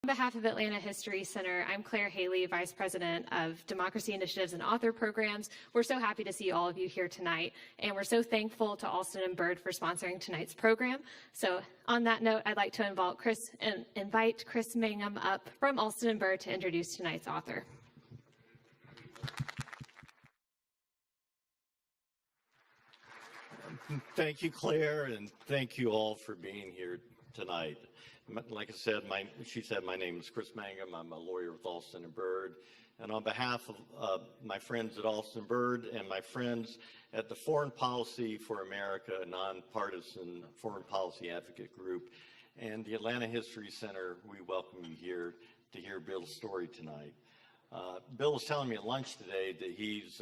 On behalf of Atlanta History Center, I'm Claire Haley, Vice President of Democracy Initiatives and Author Programs. We're so happy to see all of you here tonight, and we're so thankful to Alston and Bird for sponsoring tonight's program. So on that note, I'd like to invite Chris Mangum up from Alston and Bird to introduce tonight's author. Thank you, Claire, and thank you all for being here tonight. Like I said, she said my name is Chris Mangum. I'm a lawyer with Alston and Bird. And on behalf of my friends at Alston Bird and my friends at the Foreign Policy for America, a nonpartisan foreign policy advocate group, and the Atlanta History Center, we welcome you here to hear Bill's story tonight. Bill was telling me at lunch today that he's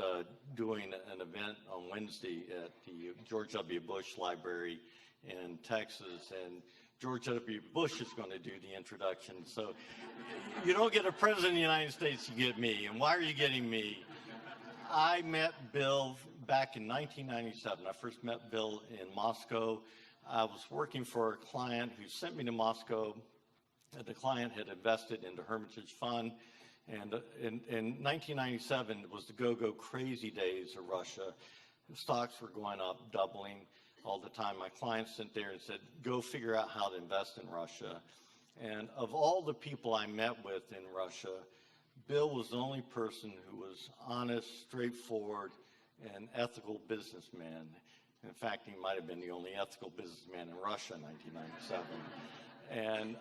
doing an event on Wednesday at the George W. Bush Library in Texas, and George W. Bush is going to do the introduction. So you don't get a president of the United States, you get me. And why are you getting me? I met Bill back in 1997. I first met Bill in Moscow. I was working for a client who sent me to Moscow. The client had invested in the Hermitage Fund. And in 1997, it was the go-go crazy days of Russia. Stocks were going up, doubling all the time. My client sent there and said, go figure out how to invest in Russia. And of all the people I met with in Russia, Bill was the only person who was honest, straightforward, and ethical businessman. In fact, he might have been the only ethical businessman in Russia in 1997. And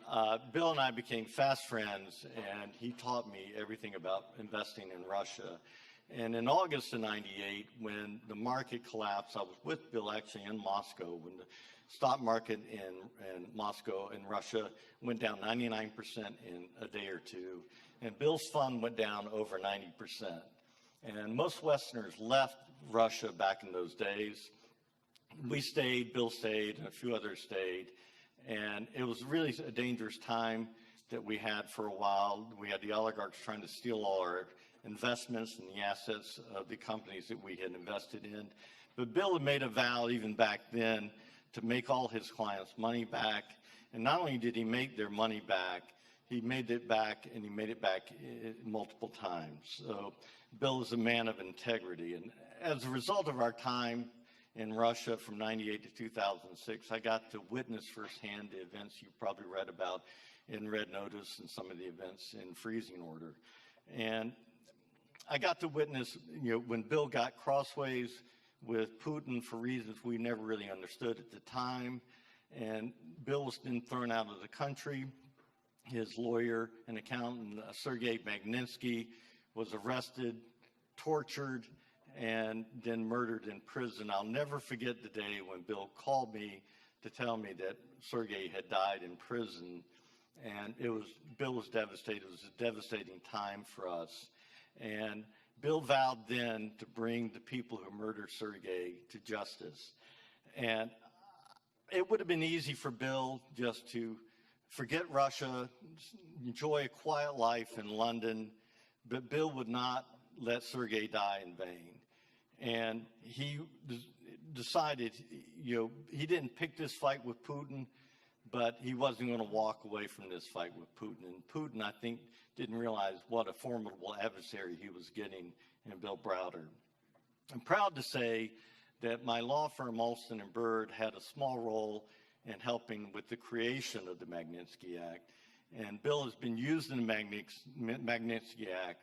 Bill and I became fast friends, and he taught me everything about investing in Russia. And in August of '98, when the market collapsed, I was with Bill actually in Moscow when the stock market in Moscow and Russia went down 99% in a day or two, and Bill's fund went down over 90%. And most Westerners left Russia back in those days. We stayed, Bill stayed, and a few others stayed. And it was really a dangerous time that we had for a while. We had the oligarchs trying to steal all our investments and the assets of the companies that we had invested in. But Bill had made a vow even back then to make all his clients money back. And not only did he make their money back, he made it back, and he made it back multiple times. So Bill is a man of integrity. And as a result of our time in Russia from '98 to 2006, I got to witness firsthand the events you probably read about in Red Notice and some of the events in Freezing Order. And I got to witness, when Bill got crossways with Putin for reasons we never really understood at the time. And Bill was then thrown out of the country. His lawyer and accountant, Sergei Magnitsky, was arrested, tortured, and then murdered in prison. I'll never forget the day when Bill called me to tell me that Sergei had died in prison. And Bill was devastated. It was a devastating time for us. And Bill vowed then to bring the people who murdered Sergei to justice. And it would have been easy for Bill just to forget Russia, enjoy a quiet life in London, but Bill would not let Sergei die in vain. And he decided, he didn't pick this fight with Putin, but he wasn't going to walk away from this fight with Putin. And Putin, I think, didn't realize what a formidable adversary he was getting in Bill Browder. I'm proud to say that my law firm, Alston and Bird, had a small role in helping with the creation of the Magnitsky Act. And Bill has been used in the Magnitsky Act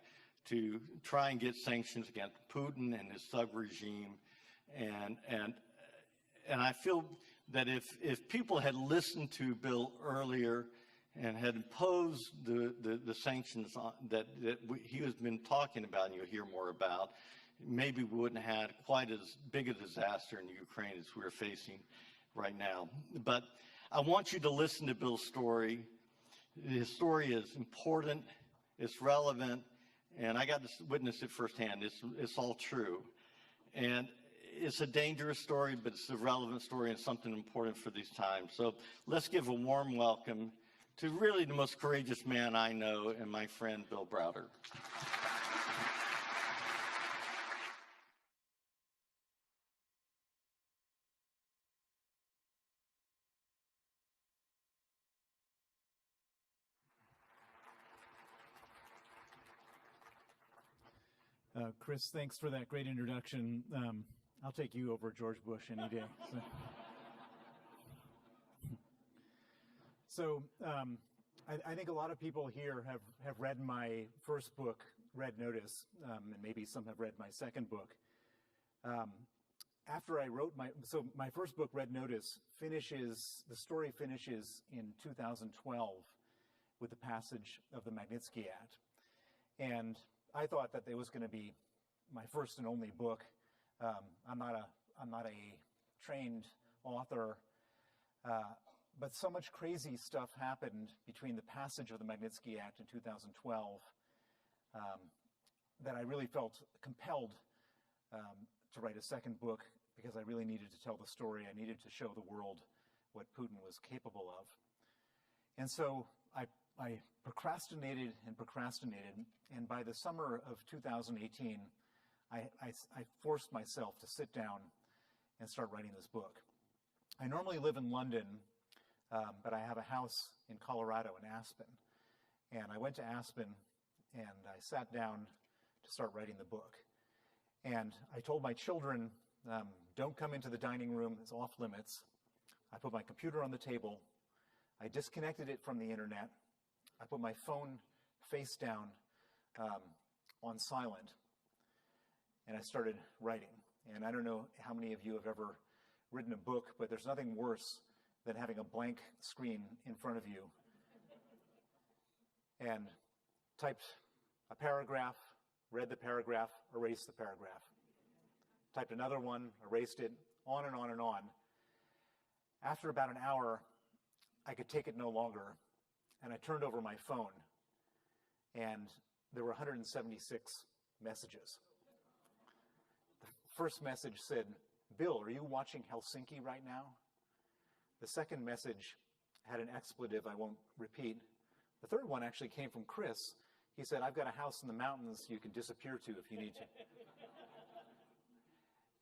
to try and get sanctions against Putin and his sub-regime. And I feel that if people had listened to Bill earlier and had imposed the sanctions that he has been talking about and you'll hear more about, maybe we wouldn't have had quite as big a disaster in Ukraine as we're facing right now. But I want you to listen to Bill's story. His story is important, it's relevant, and I got to witness it firsthand. It's all true. And it's a dangerous story, but it's a relevant story and something important for these times. So let's give a warm welcome to really the most courageous man I know and my friend, Bill Browder. Chris, thanks for that great introduction. I'll take you over George Bush any day. So I think a lot of people here have read my first book, Red Notice, and maybe some have read my second book. After I wrote my first book, Red Notice, the story finishes in 2012 with the passage of the Magnitsky Act. And I thought that it was going to be my first and only book. I'm not a trained author, but so much crazy stuff happened between the passage of the Magnitsky Act in 2012 that I really felt compelled to write a second book, because I really needed to tell the story. I needed to show the world what Putin was capable of. And so I procrastinated and procrastinated, and by the summer of 2018, I forced myself to sit down and start writing this book. I normally live in London, but I have a house in Colorado, in Aspen. And I went to Aspen, and I sat down to start writing the book. And I told my children, don't come into the dining room, it's off limits. I put my computer on the table. I disconnected it from the internet. I put my phone face down on silent, and I started writing. And I don't know how many of you have ever written a book, but there's nothing worse than having a blank screen in front of you and typed a paragraph, read the paragraph, erased the paragraph. Typed another one, erased it, on and on and on. After about an hour, I could take it no longer, and I turned over my phone, and there were 176 messages. The first message said, "Bill, are you watching Helsinki right now?" The second message had an expletive I won't repeat. The third one actually came from Chris. He said, "I've got a house in the mountains you can disappear to if you need to."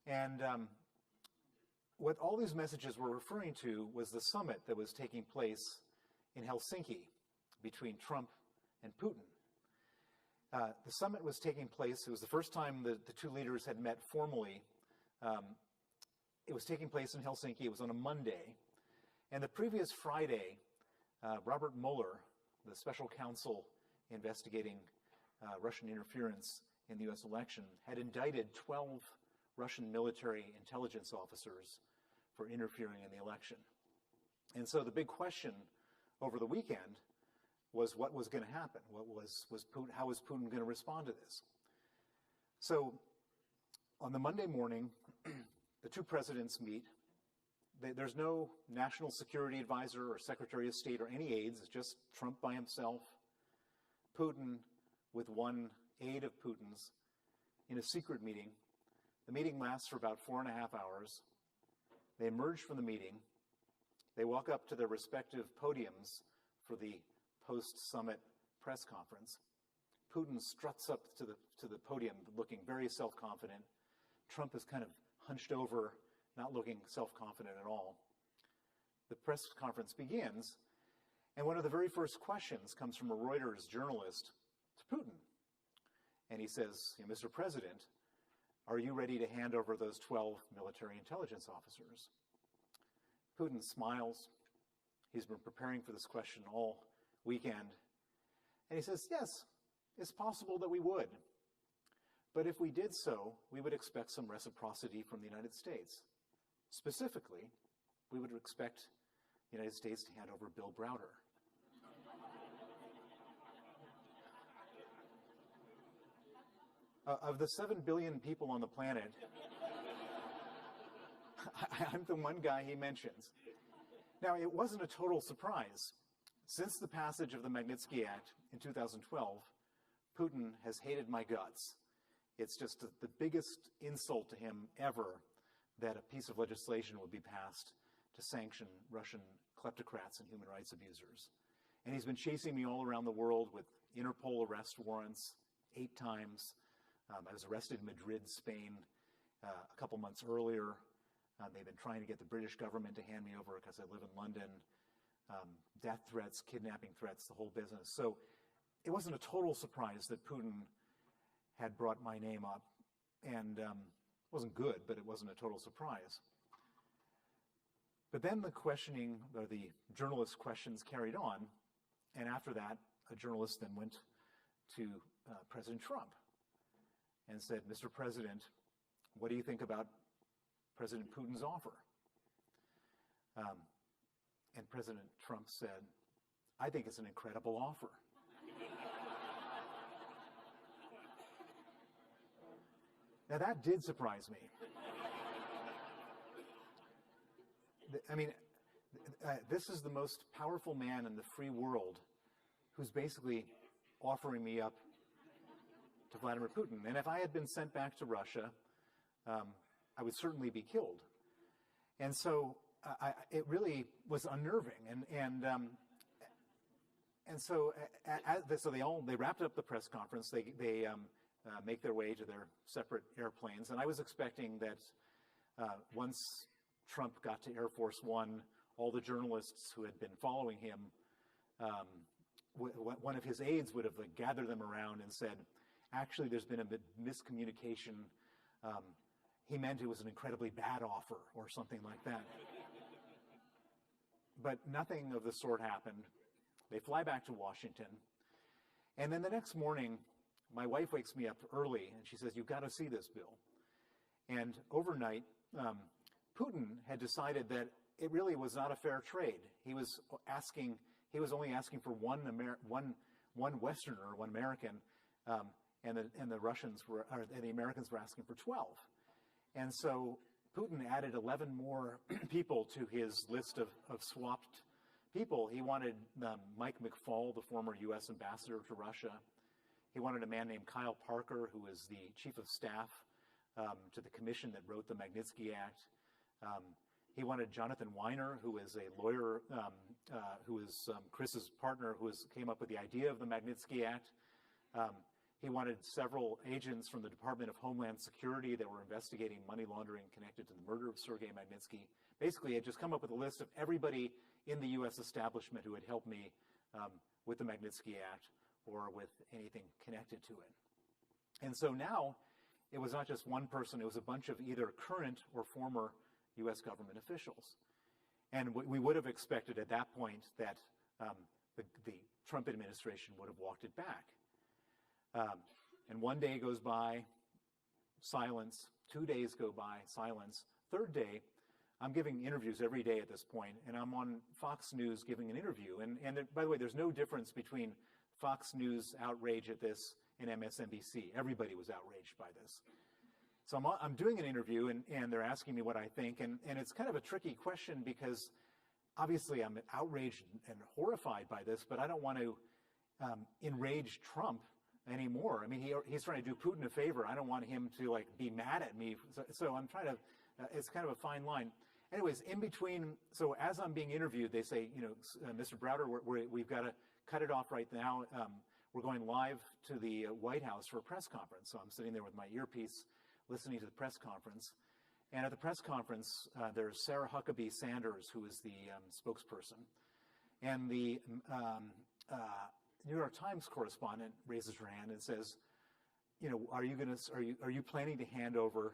And what all these messages were referring to was the summit that was taking place in Helsinki between Trump and Putin. The summit was taking place. It was the first time the two leaders had met formally. It was taking place in Helsinki. It was on a Monday. And the previous Friday, Robert Mueller, the special counsel investigating Russian interference in the U.S. election, had indicted 12 Russian military intelligence officers for interfering in the election. And so the big question over the weekend was what was going to happen. How was Putin going to respond to this? So on the Monday morning, the two presidents meet. There's no national security advisor or secretary of state or any aides. It's just Trump by himself, Putin with one aide of Putin's in a secret meeting. The meeting lasts for about 4.5 hours. They emerge from the meeting. They walk up to their respective podiums for the post-summit press conference. Putin struts up to the podium looking very self-confident. Trump is kind of hunched over, not looking self-confident at all. The press conference begins, and one of the very first questions comes from a Reuters journalist to Putin. And he says, "Mr. President, are you ready to hand over those 12 military intelligence officers?" Putin smiles. He's been preparing for this question all weekend. And he says, "Yes, it's possible that we would. But if we did so, we would expect some reciprocity from the United States. Specifically, we would expect the United States to hand over Bill Browder." Of the 7 billion people on the planet, I'm the one guy he mentions. Now, it wasn't a total surprise. Since the passage of the Magnitsky Act in 2012, Putin has hated my guts. It's just the biggest insult to him ever that a piece of legislation would be passed to sanction Russian kleptocrats and human rights abusers. And he's been chasing me all around the world with Interpol arrest warrants 8 times. I was arrested in Madrid, Spain, a couple months earlier. They've been trying to get the British government to hand me over because I live in London. Death threats, kidnapping threats, the whole business. So it wasn't a total surprise that Putin had brought my name up. And it wasn't good, but it wasn't a total surprise. But then the questioning, or the journalist questions carried on, and after that, a journalist then went to President Trump and said, Mr. President, what do you think about President Putin's offer? And President Trump said, I think it's an incredible offer. Now that did surprise me. I mean, this is the most powerful man in the free world who's basically offering me up to Vladimir Putin. And if I had been sent back to Russia, I would certainly be killed. And so it really was unnerving. So they wrapped up the press conference. They make their way to their separate airplanes. And I was expecting that once Trump got to Air Force One, all the journalists who had been following him, one of his aides would have gathered them around and said, actually, there's been a miscommunication. He meant it was an incredibly bad offer or something like that. But nothing of the sort happened. They fly back to Washington. And then the next morning, my wife wakes me up early and she says, you've got to see this, Bill. And overnight, Putin had decided that it really was not a fair trade. He was only asking for one Westerner, one American, and the Russians were, or the Americans were asking for 12. And so Putin added 11 more people to his list of swapped people. He wanted Mike McFaul, the former U.S. ambassador to Russia. He wanted a man named Kyle Parker, who was the chief of staff to the commission that wrote the Magnitsky Act. He wanted Jonathan Weiner, who is a lawyer, who is Chris's partner, who came up with the idea of the Magnitsky Act. He wanted several agents from the Department of Homeland Security that were investigating money laundering connected to the murder of Sergei Magnitsky. Basically, he had just come up with a list of everybody in the U.S. establishment who had helped me with the Magnitsky Act or with anything connected to it. And so now, it was not just one person, it was a bunch of either current or former U.S. government officials. And we would have expected at that point that the Trump administration would have walked it back. And one day goes by, silence. 2 days go by, silence. Third day, I'm giving interviews every day at this point, and I'm on Fox News giving an interview. And there, by the way, there's no difference between Fox News outrage at this and MSNBC. Everybody was outraged by this. So I'm doing an interview, and they're asking me what I think, and it's kind of a tricky question because obviously I'm outraged and horrified by this, but I don't want to enrage Trump anymore. I mean, he's trying to do Putin a favor. I don't want him to be mad at me. So I'm trying to, it's kind of a fine line. Anyways, in between, so as I'm being interviewed, they say, Mr. Browder, we've got to cut it off right now. We're going live to the White House for a press conference. So I'm sitting there with my earpiece, listening to the press conference. And at the press conference, there's Sarah Huckabee Sanders, who is the spokesperson. And the New York Times correspondent raises her hand and says, are you planning to hand over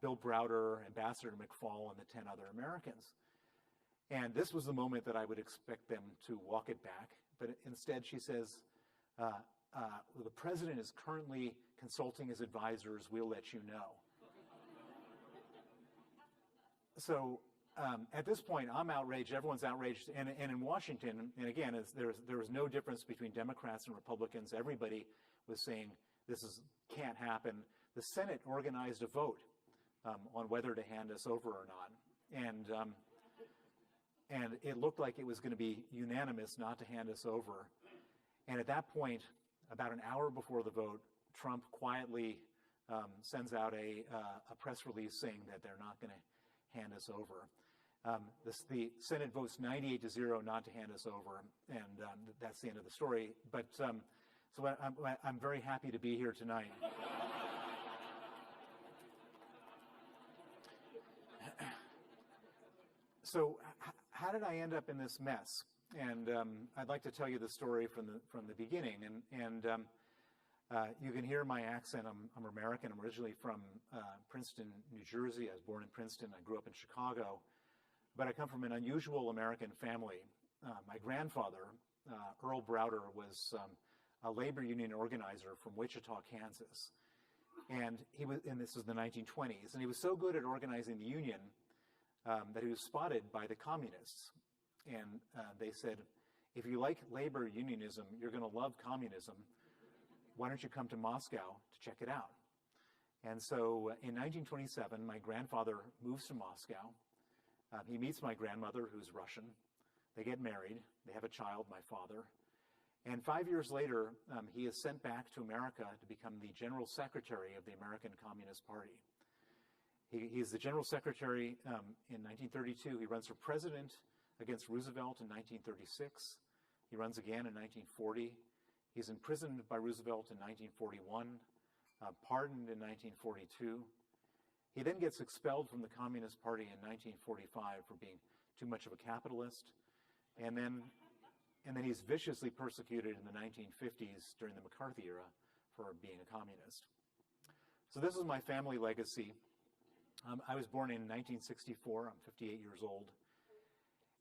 Bill Browder, Ambassador McFaul, and the 10 other Americans? And this was the moment that I would expect them to walk it back. But instead, she says, the president is currently consulting his advisors. We'll let you know. So at this point, I'm outraged. Everyone's outraged. And in Washington, and again, there was no difference between Democrats and Republicans. Everybody was saying this can't happen. The Senate organized a vote on whether to hand us over or not. And it looked like it was going to be unanimous not to hand us over. And at that point, about an hour before the vote, Trump quietly sends out a press release saying that they're not going to hand us over. The Senate votes 98-0 not to hand us over, and that's the end of the story. But so I'm very happy to be here tonight. So how did I end up in this mess? And I'd like to tell you the story from the beginning. And You can hear my accent. I'm American. I'm originally from Princeton, New Jersey. I was born in Princeton. I grew up in Chicago. But I come from an unusual American family. My grandfather, Earl Browder, was a labor union organizer from Wichita, Kansas. And this was the 1920s. And he was so good at organizing the union that he was spotted by the communists. And they said, if you like labor unionism, you're going to love communism. Why don't you come to Moscow to check it out? And so in 1927, my grandfather moves to Moscow. He meets my grandmother, who's Russian. They get married. They have a child, my father. And 5 years later, he is sent back to America to become the General Secretary of the American Communist Party. He's the General Secretary in 1932. He runs for president against Roosevelt in 1936. He runs again in 1940. He's imprisoned by Roosevelt in 1941, pardoned in 1942. He then gets expelled from the Communist Party in 1945 for being too much of a capitalist. And then he's viciously persecuted in the 1950s during the McCarthy era for being a communist. So this is my family legacy. I was born in 1964. I'm 58 years old.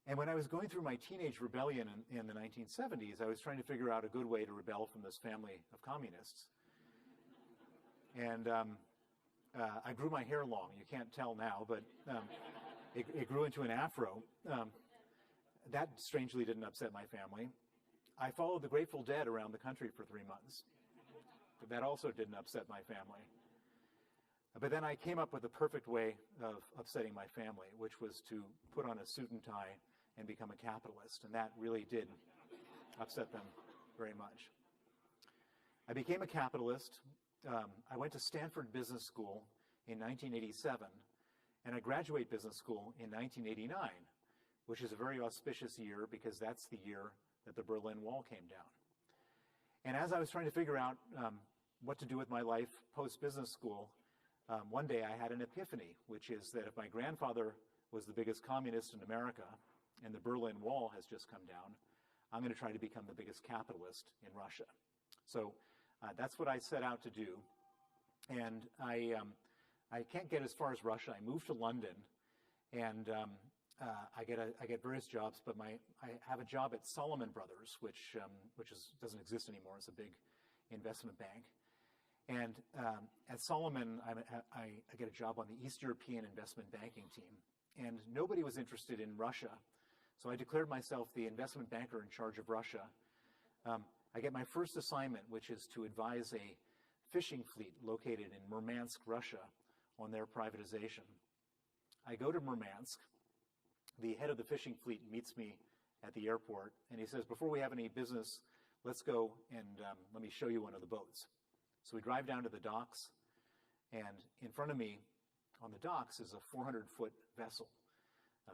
And when I was going through my teenage rebellion in the 1970s, I was trying to figure out a good way to rebel from this family of communists. And I grew my hair long. You can't tell now, but it grew into an afro. That strangely didn't upset my family. I followed the Grateful Dead around the country for 3 months. But that also didn't upset my family. But then I came up with the perfect way of upsetting my family, which was to put on a suit and tie and become a capitalist. And that really did upset them very much. I became a capitalist. I went to Stanford Business School in 1987, and I graduate business school in 1989, which is a very auspicious year because that's the year that the Berlin Wall came down. And as I was trying to figure out what to do with my life post-business school, one day I had an epiphany, which is that if my grandfather was the biggest communist in America and the Berlin Wall has just come down, I'm going to try to become the biggest capitalist in Russia. So that's what I set out to do. And I can't get as far as Russia. I moved to London, and I get various jobs, but I have a job at Salomon Brothers, which doesn't exist anymore. It's a big investment bank. And at Salomon, I get a job on the East European investment banking team. And nobody was interested in Russia. So I declared myself the investment banker in charge of Russia. I get my first assignment, which is to advise a fishing fleet located in Murmansk, Russia, on their privatization. I go to Murmansk. The head of the fishing fleet meets me at the airport, and he says, before we have any business, let's go and let me show you one of the boats. So we drive down to the docks, and in front of me on the docks is a 400-foot vessel,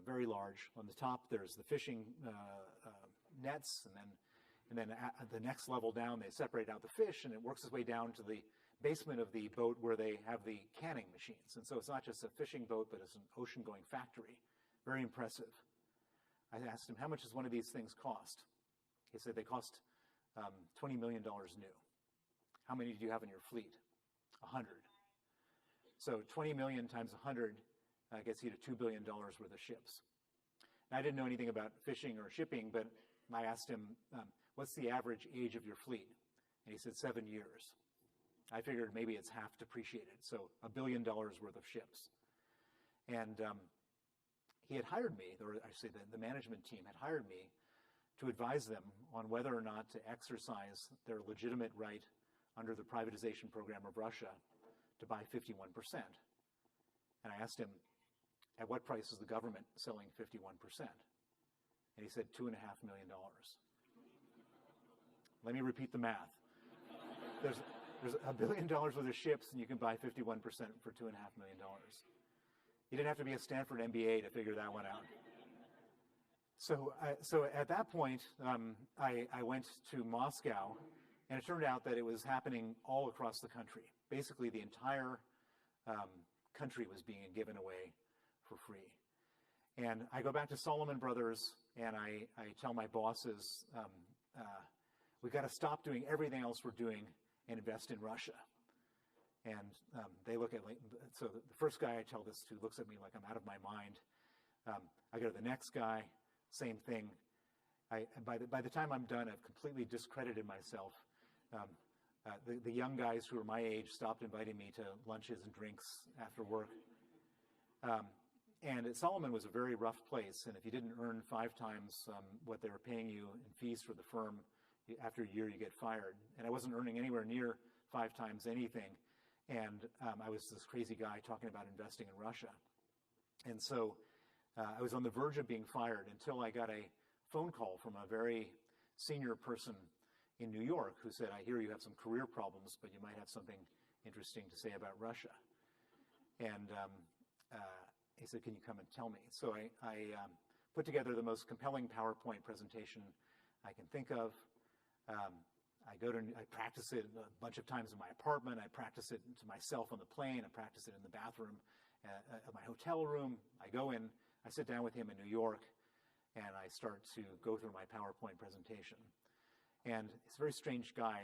very large. On the top, there's the fishing nets, and then at the next level down, they separate out the fish, and it works its way down to the basement of the boat where they have the canning machines. And so it's not just a fishing boat, but it's an ocean-going factory. Very impressive. I asked him, how much does one of these things cost? He said they cost $20 million new. How many do you have in your fleet? 100. So 20 million times 100 gets you to $2 billion worth of ships. Now, I didn't know anything about fishing or shipping, but I asked him, what's the average age of your fleet? And he said 7 years. I figured maybe it's half depreciated, so $1 billion worth of ships. And he had hired me, or I should say the management team had hired me to advise them on whether or not to exercise their legitimate right under the privatization program of Russia to buy 51%. And I asked him, at what price is the government selling 51%? And he said, $2.5 million. Let me repeat the math. There's $1 billion worth of ships, and you can buy 51% for $2.5 million. You didn't have to be a Stanford MBA to figure that one out. So at that point, I went to Moscow, and it turned out that it was happening all across the country. Basically, the entire country was being given away for free. And I go back to Salomon Brothers, and I tell my bosses, we've got to stop doing everything else we're doing and invest in Russia. And they look at me, so the first guy I tell this to looks at me like I'm out of my mind. I go to the next guy, same thing. By the time I'm done, I've completely discredited myself. The young guys who are my age stopped inviting me to lunches and drinks after work. And Solomon was a very rough place, and if you didn't earn 5 times what they were paying you in fees for the firm, after a year you get fired. And I wasn't earning anywhere near 5 times anything, and I was this crazy guy talking about investing in Russia. And so I was on the verge of being fired until I got a phone call from a very senior person in New York who said, I hear you have some career problems, but you might have something interesting to say about Russia. And he said, can you come and tell me? So I put together the most compelling PowerPoint presentation I can think of. I practice it a bunch of times in my apartment. I practice it to myself on the plane. I practice it in the bathroom of my hotel room. I go in, I sit down with him in New York, and I start to go through my PowerPoint presentation. And he's a very strange guy,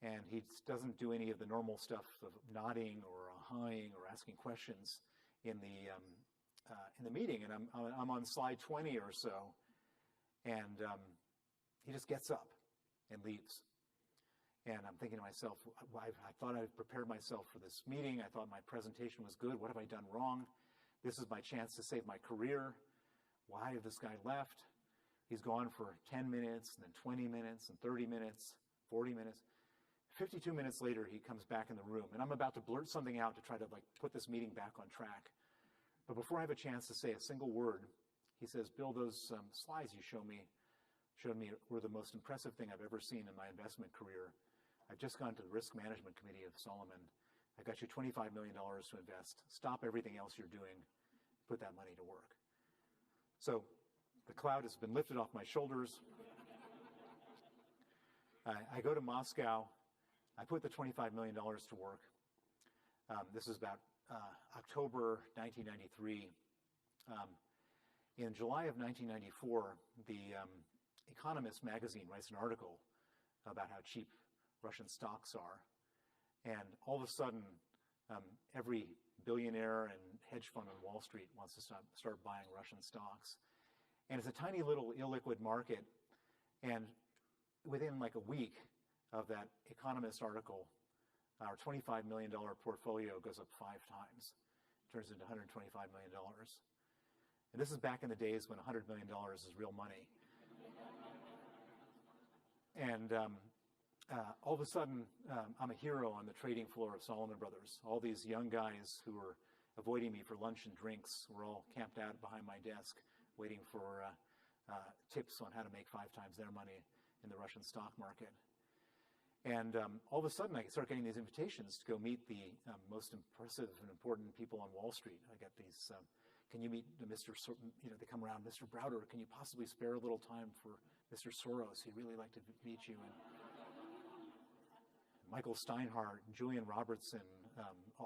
and he doesn't do any of the normal stuff of nodding or hawing or asking questions in the meeting. And I'm on slide 20 or so, and he just gets up and leaves. And I'm thinking to myself, I thought I'd prepared myself for this meeting. I thought my presentation was good. What have I done wrong? This is my chance to save my career. Why have this guy left? He's gone for 10 minutes, and then 20 minutes, and 30 minutes, 40 minutes. 52 minutes later, he comes back in the room, and I'm about to blurt something out to try to put this meeting back on track. But before I have a chance to say a single word, he says, Bill, those slides you showed me were the most impressive thing I've ever seen in my investment career. I've just gone to the risk management committee of Solomon. I got you $25 million to invest. Stop everything else you're doing. Put that money to work. So the cloud has been lifted off my shoulders. I go to Moscow. I put the $25 million to work. This is about October 1993. In July of 1994, the Economist magazine writes an article about how cheap Russian stocks are. And all of a sudden, every billionaire and hedge fund on Wall Street wants to start buying Russian stocks. And it's a tiny little illiquid market. And within like a week of that Economist article, our $25 million portfolio goes up 5 times. Turns into $125 million. And this is back in the days when $100 million is real money. And all of a sudden, I'm a hero on the trading floor of Salomon Brothers. All these young guys who were avoiding me for lunch and drinks were all camped out behind my desk waiting for tips on how to make 5 times their money in the Russian stock market. And all of a sudden, I start getting these invitations to go meet the most impressive and important people on Wall Street. I get these, can you meet Mr. They come around, Mr. Browder, can you possibly spare a little time for Mr. Soros? He'd really like to meet you. And Michael Steinhardt, Julian Robertson,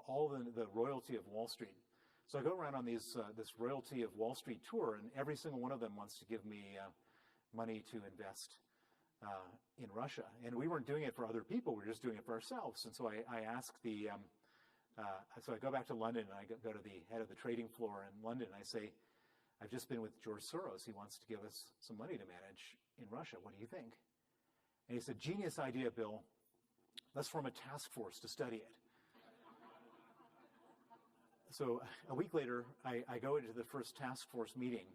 all the royalty of Wall Street. So I go around on this royalty of Wall Street tour, and every single one of them wants to give me money to invest in Russia. And we weren't doing it for other people, we were just doing it for ourselves. And so I asked so I go back to London, and I go to the head of the trading floor in London, and I say, I've just been with George Soros. He wants to give us some money to manage in Russia. What do you think? And he said, genius idea, Bill. Let's form a task force to study it. So a week later, I go into the first task force meeting,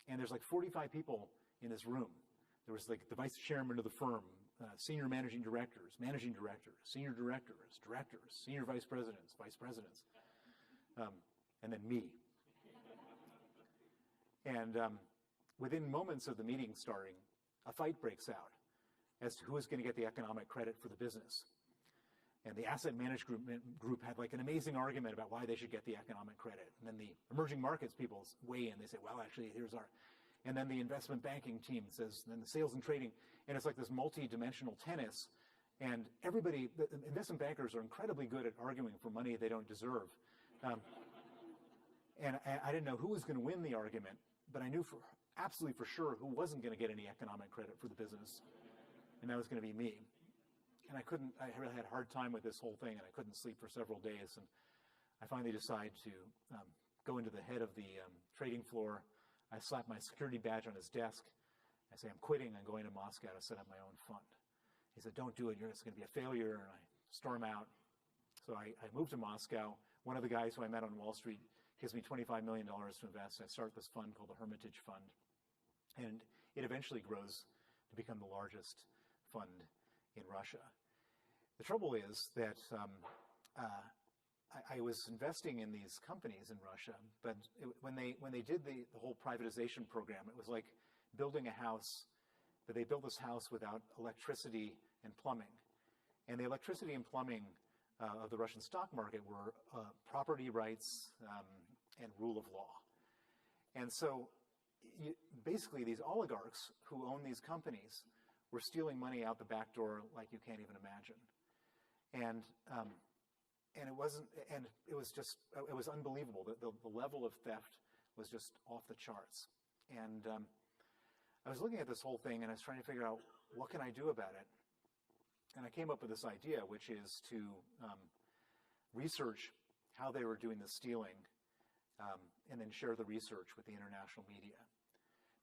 and there's like 45 people in this room. There was like the vice chairman of the firm, senior managing directors, senior directors, senior vice presidents, and then me. And within moments of the meeting starting, a fight breaks out as to who is going to get the economic credit for the business. And the asset management group had like an amazing argument about why they should get the economic credit. And then the emerging markets people weigh in. They say, well, actually, here's our... And then the investment banking team says, and then the sales and trading. And it's like this multi-dimensional tennis. And everybody, the investment bankers are incredibly good at arguing for money they don't deserve. And I didn't know who was going to win the argument, but I knew absolutely for sure who wasn't going to get any economic credit for the business. And that was going to be me. and I really had a hard time with this whole thing, and I couldn't sleep for several days. And I finally decided to go into the head of the trading floor. I slapped my security badge on his desk. I say, I'm quitting. I'm going to Moscow to set up my own fund. He said, don't do it. It's going to be a failure. And I storm out. So I moved to Moscow. One of the guys who I met on Wall Street gives me $25 million to invest. I start this fund called the Hermitage Fund. And it eventually grows to become the largest fund in Russia. The trouble is that I was investing in these companies in Russia, but when they did the whole privatization program, it was like building a house, but they built this house without electricity and plumbing. And the electricity and plumbing of the Russian stock market were property rights and rule of law. And so basically these oligarchs who own these companies were stealing money out the back door like you can't even imagine. And it was unbelievable. The level of theft was just off the charts. And I was looking at this whole thing and I was trying to figure out what can I do about it. And I came up with this idea, which is to research how they were doing the stealing and then share the research with the international media.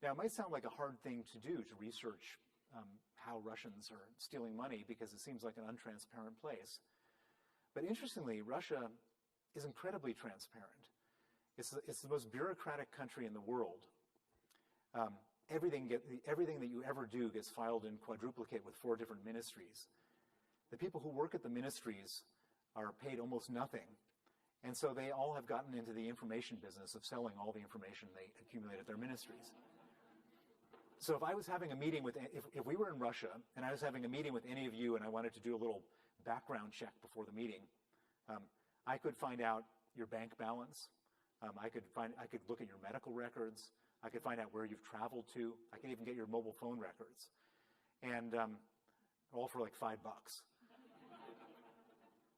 Now, it might sound like a hard thing to do, to research how Russians are stealing money, because it seems like an untransparent place. But interestingly, Russia is incredibly transparent. It's the most bureaucratic country in the world. Everything that you ever do gets filed in quadruplicate with 4 different ministries. The people who work at the ministries are paid almost nothing. And so they all have gotten into the information business of selling all the information they accumulate at their ministries. So if I was having a meeting with, if we were in Russia and I was having a meeting with any of you and I wanted to do a little background check before the meeting, I could find out your bank balance. I could look at your medical records. I could find out where you've traveled to. I could even get your mobile phone records. And all for like $5.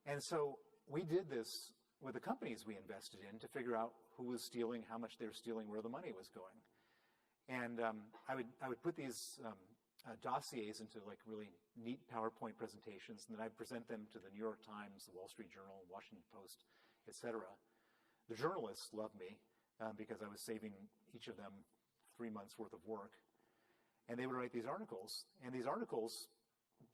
And so we did this with the companies we invested in to figure out who was stealing, how much they were stealing, where the money was going. And I would put these dossiers into like really neat PowerPoint presentations, and then I'd present them to the New York Times, the Wall Street Journal, Washington Post, etc. The journalists loved me because I was saving each of them 3 months worth of work. And they would write these articles, and these articles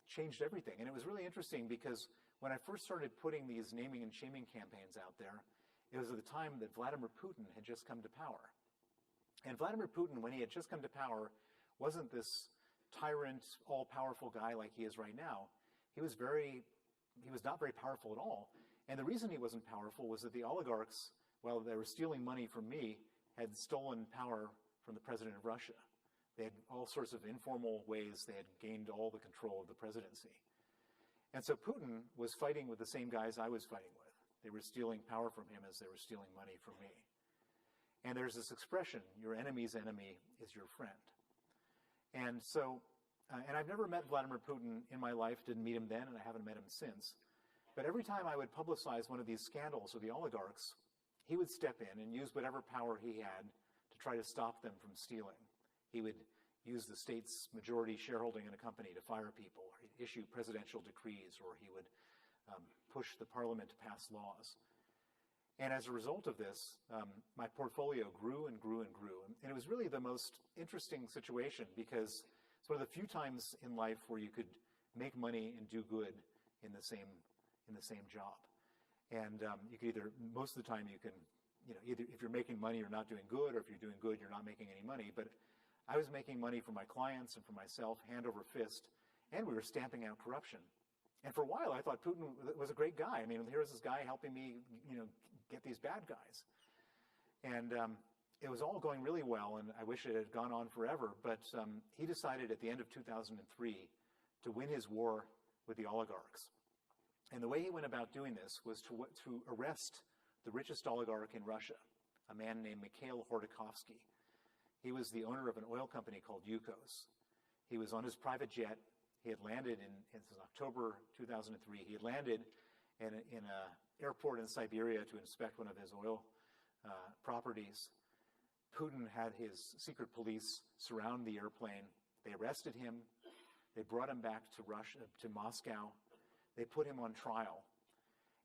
changed everything. And it was really interesting because when I first started putting these naming and shaming campaigns out there, it was at the time that Vladimir Putin had just come to power. And Vladimir Putin, when he had just come to power, wasn't this tyrant, all-powerful guy like he is right now. He was not very powerful at all. And the reason he wasn't powerful was that the oligarchs, while they were stealing money from me, had stolen power from the president of Russia. They had all sorts of informal ways they had gained all the control of the presidency. And so Putin was fighting with the same guys I was fighting with. They were stealing power from him as they were stealing money from me. And there's this expression, your enemy's enemy is your friend. And so, and I've never met Vladimir Putin in my life, didn't meet him then, and I haven't met him since. But every time I would publicize one of these scandals with the oligarchs, he would step in and use whatever power he had to try to stop them from stealing. He would use the state's majority shareholding in a company to fire people, or he'd issue presidential decrees, or he would push the parliament to pass laws. And as a result of this, my portfolio grew and grew and grew. And it was really the most interesting situation because it's one of the few times in life where you could make money and do good in the same job. And you could either, most of the time you can, either if you're making money, you're not doing good, or if you're doing good, you're not making any money. But I was making money for my clients and for myself, hand over fist, and we were stamping out corruption. And for a while, I thought Putin was a great guy. I mean, here's this guy helping me, get these bad guys. And it was all going really well, and I wish it had gone on forever. But he decided at the end of 2003 to win his war with the oligarchs. And the way he went about doing this was to arrest the richest oligarch in Russia, a man named Mikhail Khodorkovsky. He was the owner of an oil company called Yukos. He was on his private jet. He had landed in October 2003. He had landed in an airport in Siberia to inspect one of his oil properties. Putin had his secret police surround the airplane. They arrested him. They brought him back to Russia, to Moscow. they put him on trial.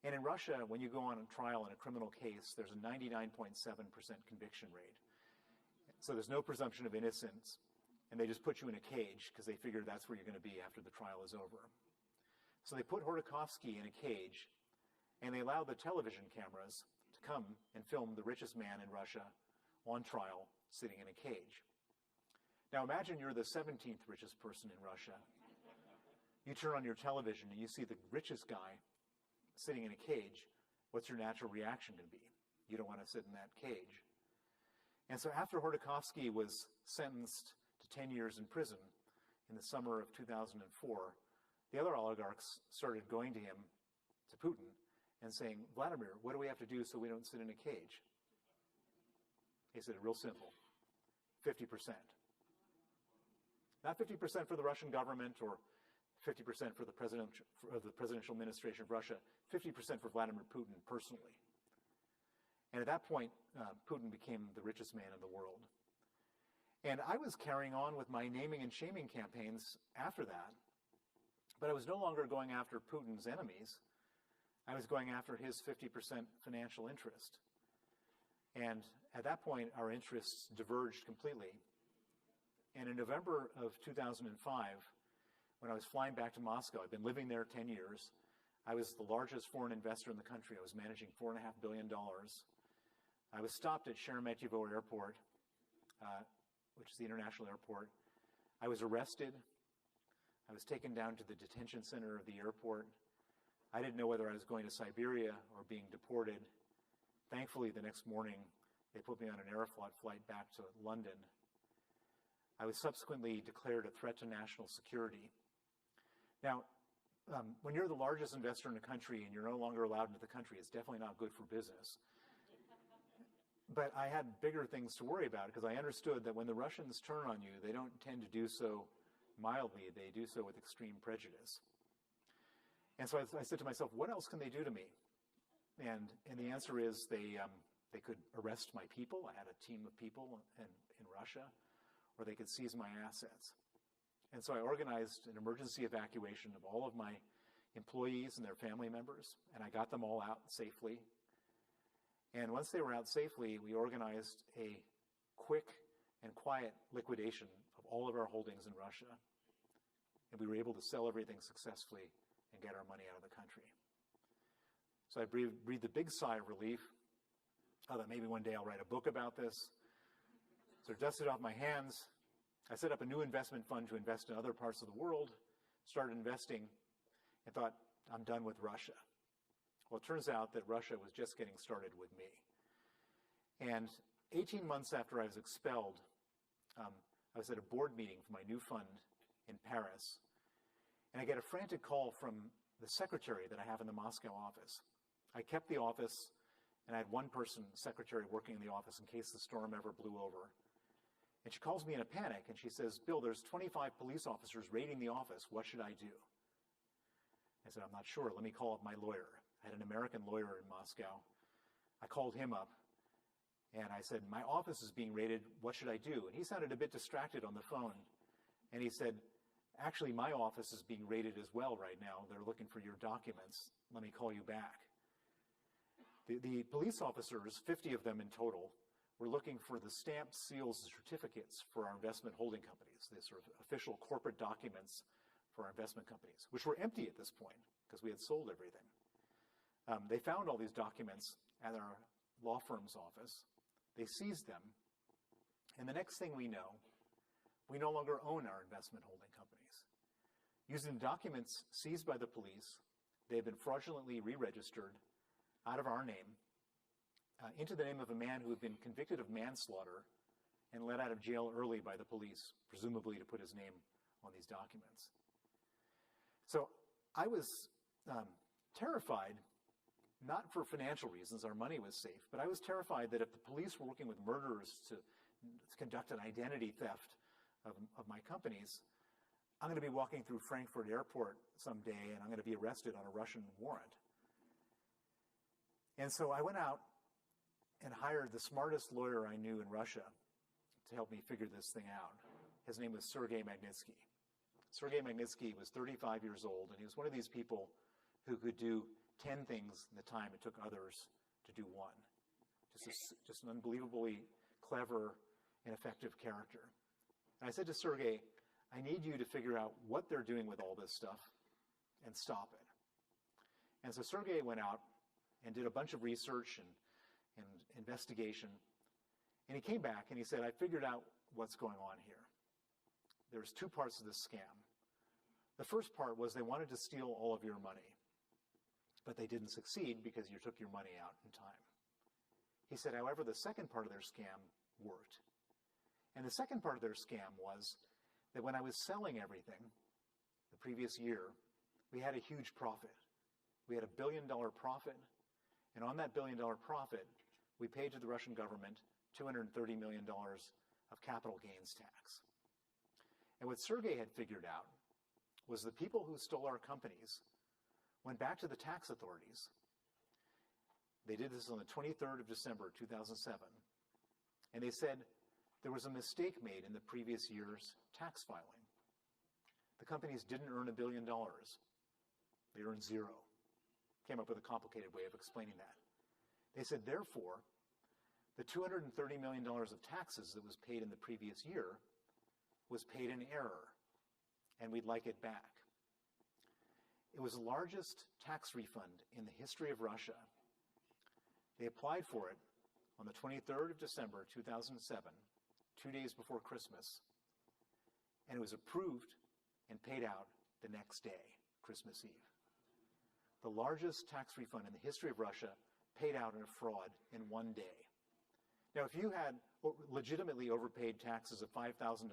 And in Russia, when you go on a trial in a criminal case, there's a 99.7% conviction rate. So there's no presumption of innocence, and they just put you in a cage because they figure that's where you're going to be after the trial is over. So they put Khodorkovsky in a cage, and they allowed the television cameras to come and film the richest man in Russia on trial sitting in a cage. Now imagine you're the 17th richest person in Russia. You turn on your television and you see the richest guy sitting in a cage. What's your natural reaction going to be? You don't want to sit in that cage. And so after Khodorkovsky was sentenced to 10 years in prison in the summer of 2004, the other oligarchs started going to him, to Putin, and saying, Vladimir, what do we have to do so we don't sit in a cage? He said, real simple, 50%. Not 50% for the Russian government or 50% for the presidential administration of Russia, 50% for Vladimir Putin personally. And at that point, Putin became the richest man in the world. And I was carrying on with my naming and shaming campaigns after that, but I was no longer going after Putin's enemies. I was going after his 50% financial interest. And at that point, our interests diverged completely. And in November of 2005, when I was flying back to Moscow, I'd been living there 10 years. I was the largest foreign investor in the country. I was managing $4.5 billion. I was stopped at Sheremetyevo Airport, which is the international airport. I was arrested. I was taken down to the detention center of the airport. I didn't know whether I was going to Siberia or being deported. Thankfully, the next morning, they put me on an Aeroflot flight back to London. I was subsequently declared a threat to national security. Now, when you're the largest investor in the country and you're no longer allowed into the country, it's definitely not good for business. But I had bigger things to worry about because I understood that when the Russians turn on you, they don't tend to do so mildly. They do so with extreme prejudice. And so I said to myself, what else can they do to me? And the answer is they could arrest my people. I had a team of people in Russia, or they could seize my assets. And so I organized an emergency evacuation of all of my employees and their family members, and I got them all out safely. And once they were out safely, we organized a quick and quiet liquidation of all of our holdings in Russia. And we were able to sell everything successfully and get our money out of the country. So I breathed a big sigh of relief. I thought maybe one day I'll write a book about this. So I dusted off my hands. I set up a new investment fund to invest in other parts of the world, started investing, and thought, I'm done with Russia. Well, it turns out that Russia was just getting started with me. And 18 months after I was expelled, I was at a board meeting for my new fund in Paris, and I get a frantic call from the secretary that I have in the Moscow office. I kept the office, and I had one person, secretary, working in the office in case the storm ever blew over. And she calls me in a panic, and she says, Bill, there's 25 police officers raiding the office. What should I do? I said, I'm not sure. Let me call up my lawyer. I had an American lawyer in Moscow. I called him up, and I said, my office is being raided. What should I do? And he sounded a bit distracted on the phone, and he said, actually, my office is being raided as well right now. They're looking for your documents. Let me call you back. The police officers, 50 of them in total, were looking for the stamped seals and certificates for our investment holding companies, the sort of official corporate documents for our investment companies, which were empty at this point because we had sold everything. They found all these documents at our law firm's office. They seized them. And the next thing we know, we no longer own our investment holding companies. Using documents seized by the police, they have been fraudulently re-registered out of our name into the name of a man who had been convicted of manslaughter and let out of jail early by the police, presumably to put his name on these documents. So I was terrified, not for financial reasons, our money was safe, but I was terrified that if the police were working with murderers to conduct an identity theft of my companies, I'm going to be walking through Frankfurt Airport someday and I'm going to be arrested on a Russian warrant. And so I went out and hired the smartest lawyer I knew in Russia to help me figure this thing out. His name was Sergei Magnitsky. Sergei Magnitsky was 35 years old, and he was one of these people who could do 10 things in the time it took others to do one. Just an unbelievably clever and effective character. And I said to Sergey, I need you to figure out what they're doing with all this stuff and stop it. And so Sergey went out and did a bunch of research and investigation. And he came back and he said, I figured out what's going on here. There's two parts of this scam. The first part was they wanted to steal all of your money, but they didn't succeed because you took your money out in time. He said, however, the second part of their scam worked. And the second part of their scam was that when I was selling everything the previous year, we had a huge profit. We had $1 billion profit, and on that $1 billion profit, we paid to the Russian government $230 million of capital gains tax. And what Sergey had figured out was the people who stole our companies went back to the tax authorities. They did this on the 23rd of December, 2007, and they said there was a mistake made in the previous year's tax filing. The companies didn't earn $1 billion. They earned zero. Came up with a complicated way of explaining that. They said, therefore, the $230 million of taxes that was paid in the previous year was paid in error, and we'd like it back. It was the largest tax refund in the history of Russia. They applied for it on the 23rd of December, 2007, 2 days before Christmas, and it was approved and paid out the next day, Christmas Eve. The largest tax refund in the history of Russia paid out in a fraud in one day. Now, if you had legitimately overpaid taxes of $5,000,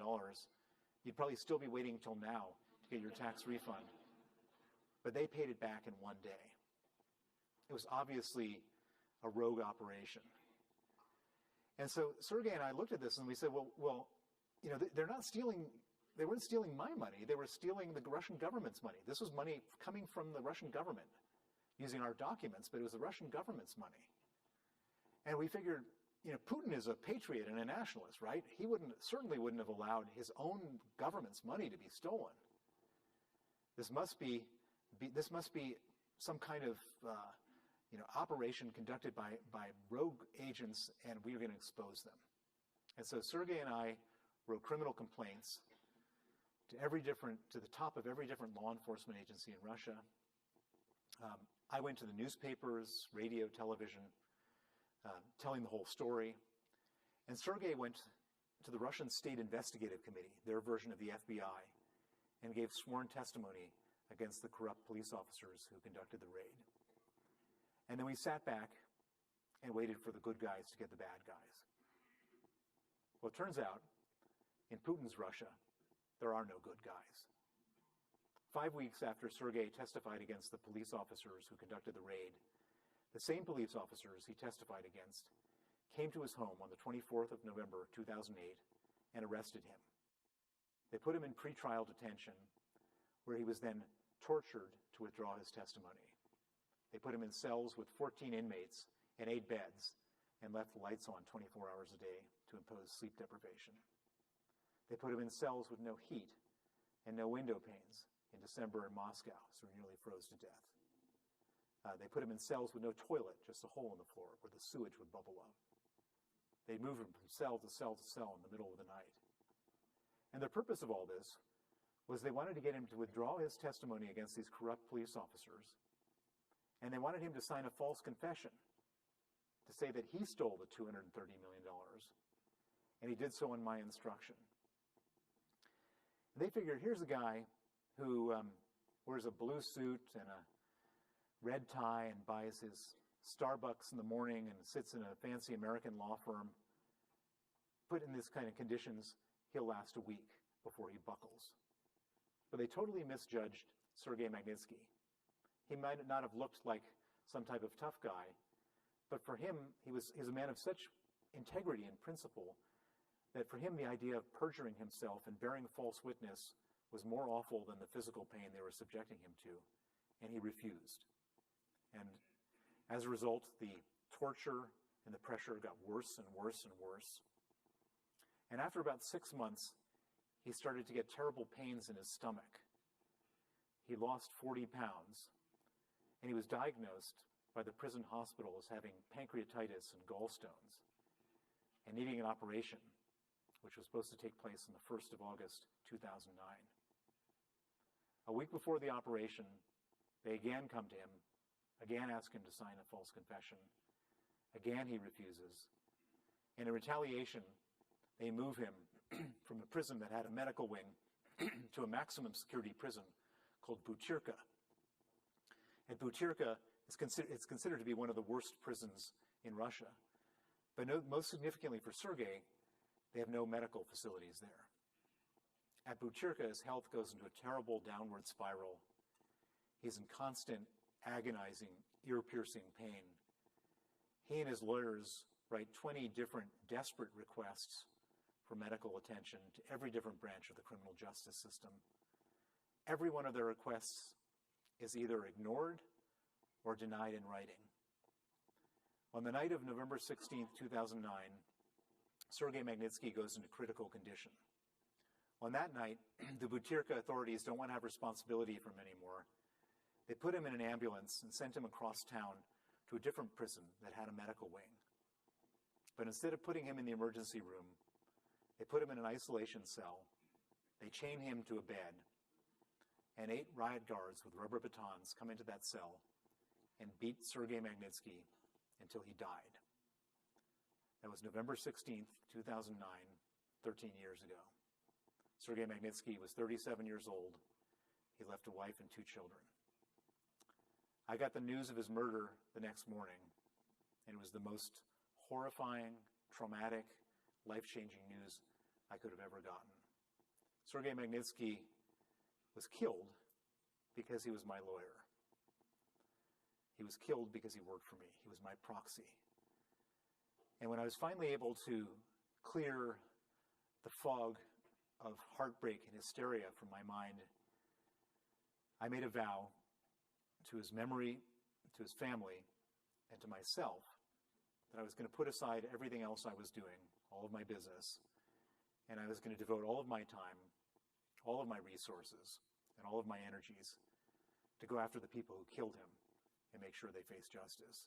you'd probably still be waiting until now to get your tax refund. But they paid it back in one day. It was obviously a rogue operation. And so Sergey and I looked at this and we said, well, you know, they're not stealing, they weren't stealing my money, they were stealing the Russian government's money. This was money coming from the Russian government using our documents, but it was the Russian government's money. And we figured, you know, Putin is a patriot and a nationalist, right? He certainly wouldn't have allowed his own government's money to be stolen. This must be some kind of operation conducted by rogue agents, and we are going to expose them. And so Sergey and I wrote criminal complaints to the top of every different law enforcement agency in Russia. I went to the newspapers, radio, television, telling the whole story. And Sergey went to the Russian State Investigative Committee, their version of the FBI, and gave sworn testimony against the corrupt police officers who conducted the raid. And then we sat back and waited for the good guys to get the bad guys. Well, it turns out, in Putin's Russia, there are no good guys. 5 weeks after Sergey testified against the police officers who conducted the raid, the same police officers he testified against came to his home on the 24th of November, 2008, and arrested him. They put him in pretrial detention, where he was then tortured to withdraw his testimony. They put him in cells with 14 inmates and 8 beds and left the lights on 24 hours a day to impose sleep deprivation. They put him in cells with no heat and no window panes in December in Moscow, so he nearly froze to death. They put him in cells with no toilet, just a hole in the floor where the sewage would bubble up. They moved him from cell to cell to cell in the middle of the night. And the purpose of all this was they wanted to get him to withdraw his testimony against these corrupt police officers, and they wanted him to sign a false confession to say that he stole the $230 million, and he did so on my instruction. They figured, here's a guy who wears a blue suit and a red tie and buys his Starbucks in the morning and sits in a fancy American law firm. Put in this kind of conditions, he'll last a week before he buckles. But they totally misjudged Sergei Magnitsky. He might not have looked like some type of tough guy, but for him, he's a man of such integrity and principle that for him the idea of perjuring himself and bearing false witness was more awful than the physical pain they were subjecting him to, and he refused. And as a result, the torture and the pressure got worse and worse and worse. And after about 6 months, he started to get terrible pains in his stomach. He lost 40 pounds, and he was diagnosed by the prison hospital as having pancreatitis and gallstones and needing an operation, which was supposed to take place on the 1st of August, 2009. A week before the operation, they again come to him, again ask him to sign a false confession. Again, he refuses. And in retaliation, they move him from a prison that had a medical wing to a maximum security prison called Butyrka. At Butyrka, it's considered to be one of the worst prisons in Russia. But most significantly for Sergei, they have no medical facilities there. At Butyrka, his health goes into a terrible downward spiral. He's in constant, agonizing, ear-piercing pain. He and his lawyers write 20 different desperate requests for medical attention to every different branch of the criminal justice system. Every one of their requests is either ignored or denied in writing. On the night of November 16, 2009, Sergei Magnitsky goes into critical condition. On that night, the Butyrka authorities don't want to have responsibility for him anymore. They put him in an ambulance and sent him across town to a different prison that had a medical wing. But instead of putting him in the emergency room, they put him in an isolation cell. They chain him to a bed, and 8 riot guards with rubber batons come into that cell and beat Sergei Magnitsky until he died. That was November 16th, 2009, 13 years ago. Sergei Magnitsky was 37 years old. He left a wife and 2 children. I got the news of his murder the next morning, and it was the most horrifying, traumatic, life-changing news I could have ever gotten. Sergei Magnitsky was killed because he was my lawyer. He was killed because he worked for me. He was my proxy. And when I was finally able to clear the fog of heartbreak and hysteria from my mind, I made a vow to his memory, to his family, and to myself that I was going to put aside everything else I was doing, all of my business, and I was going to devote all of my time, all of my resources, and all of my energies to go after the people who killed him and make sure they face justice.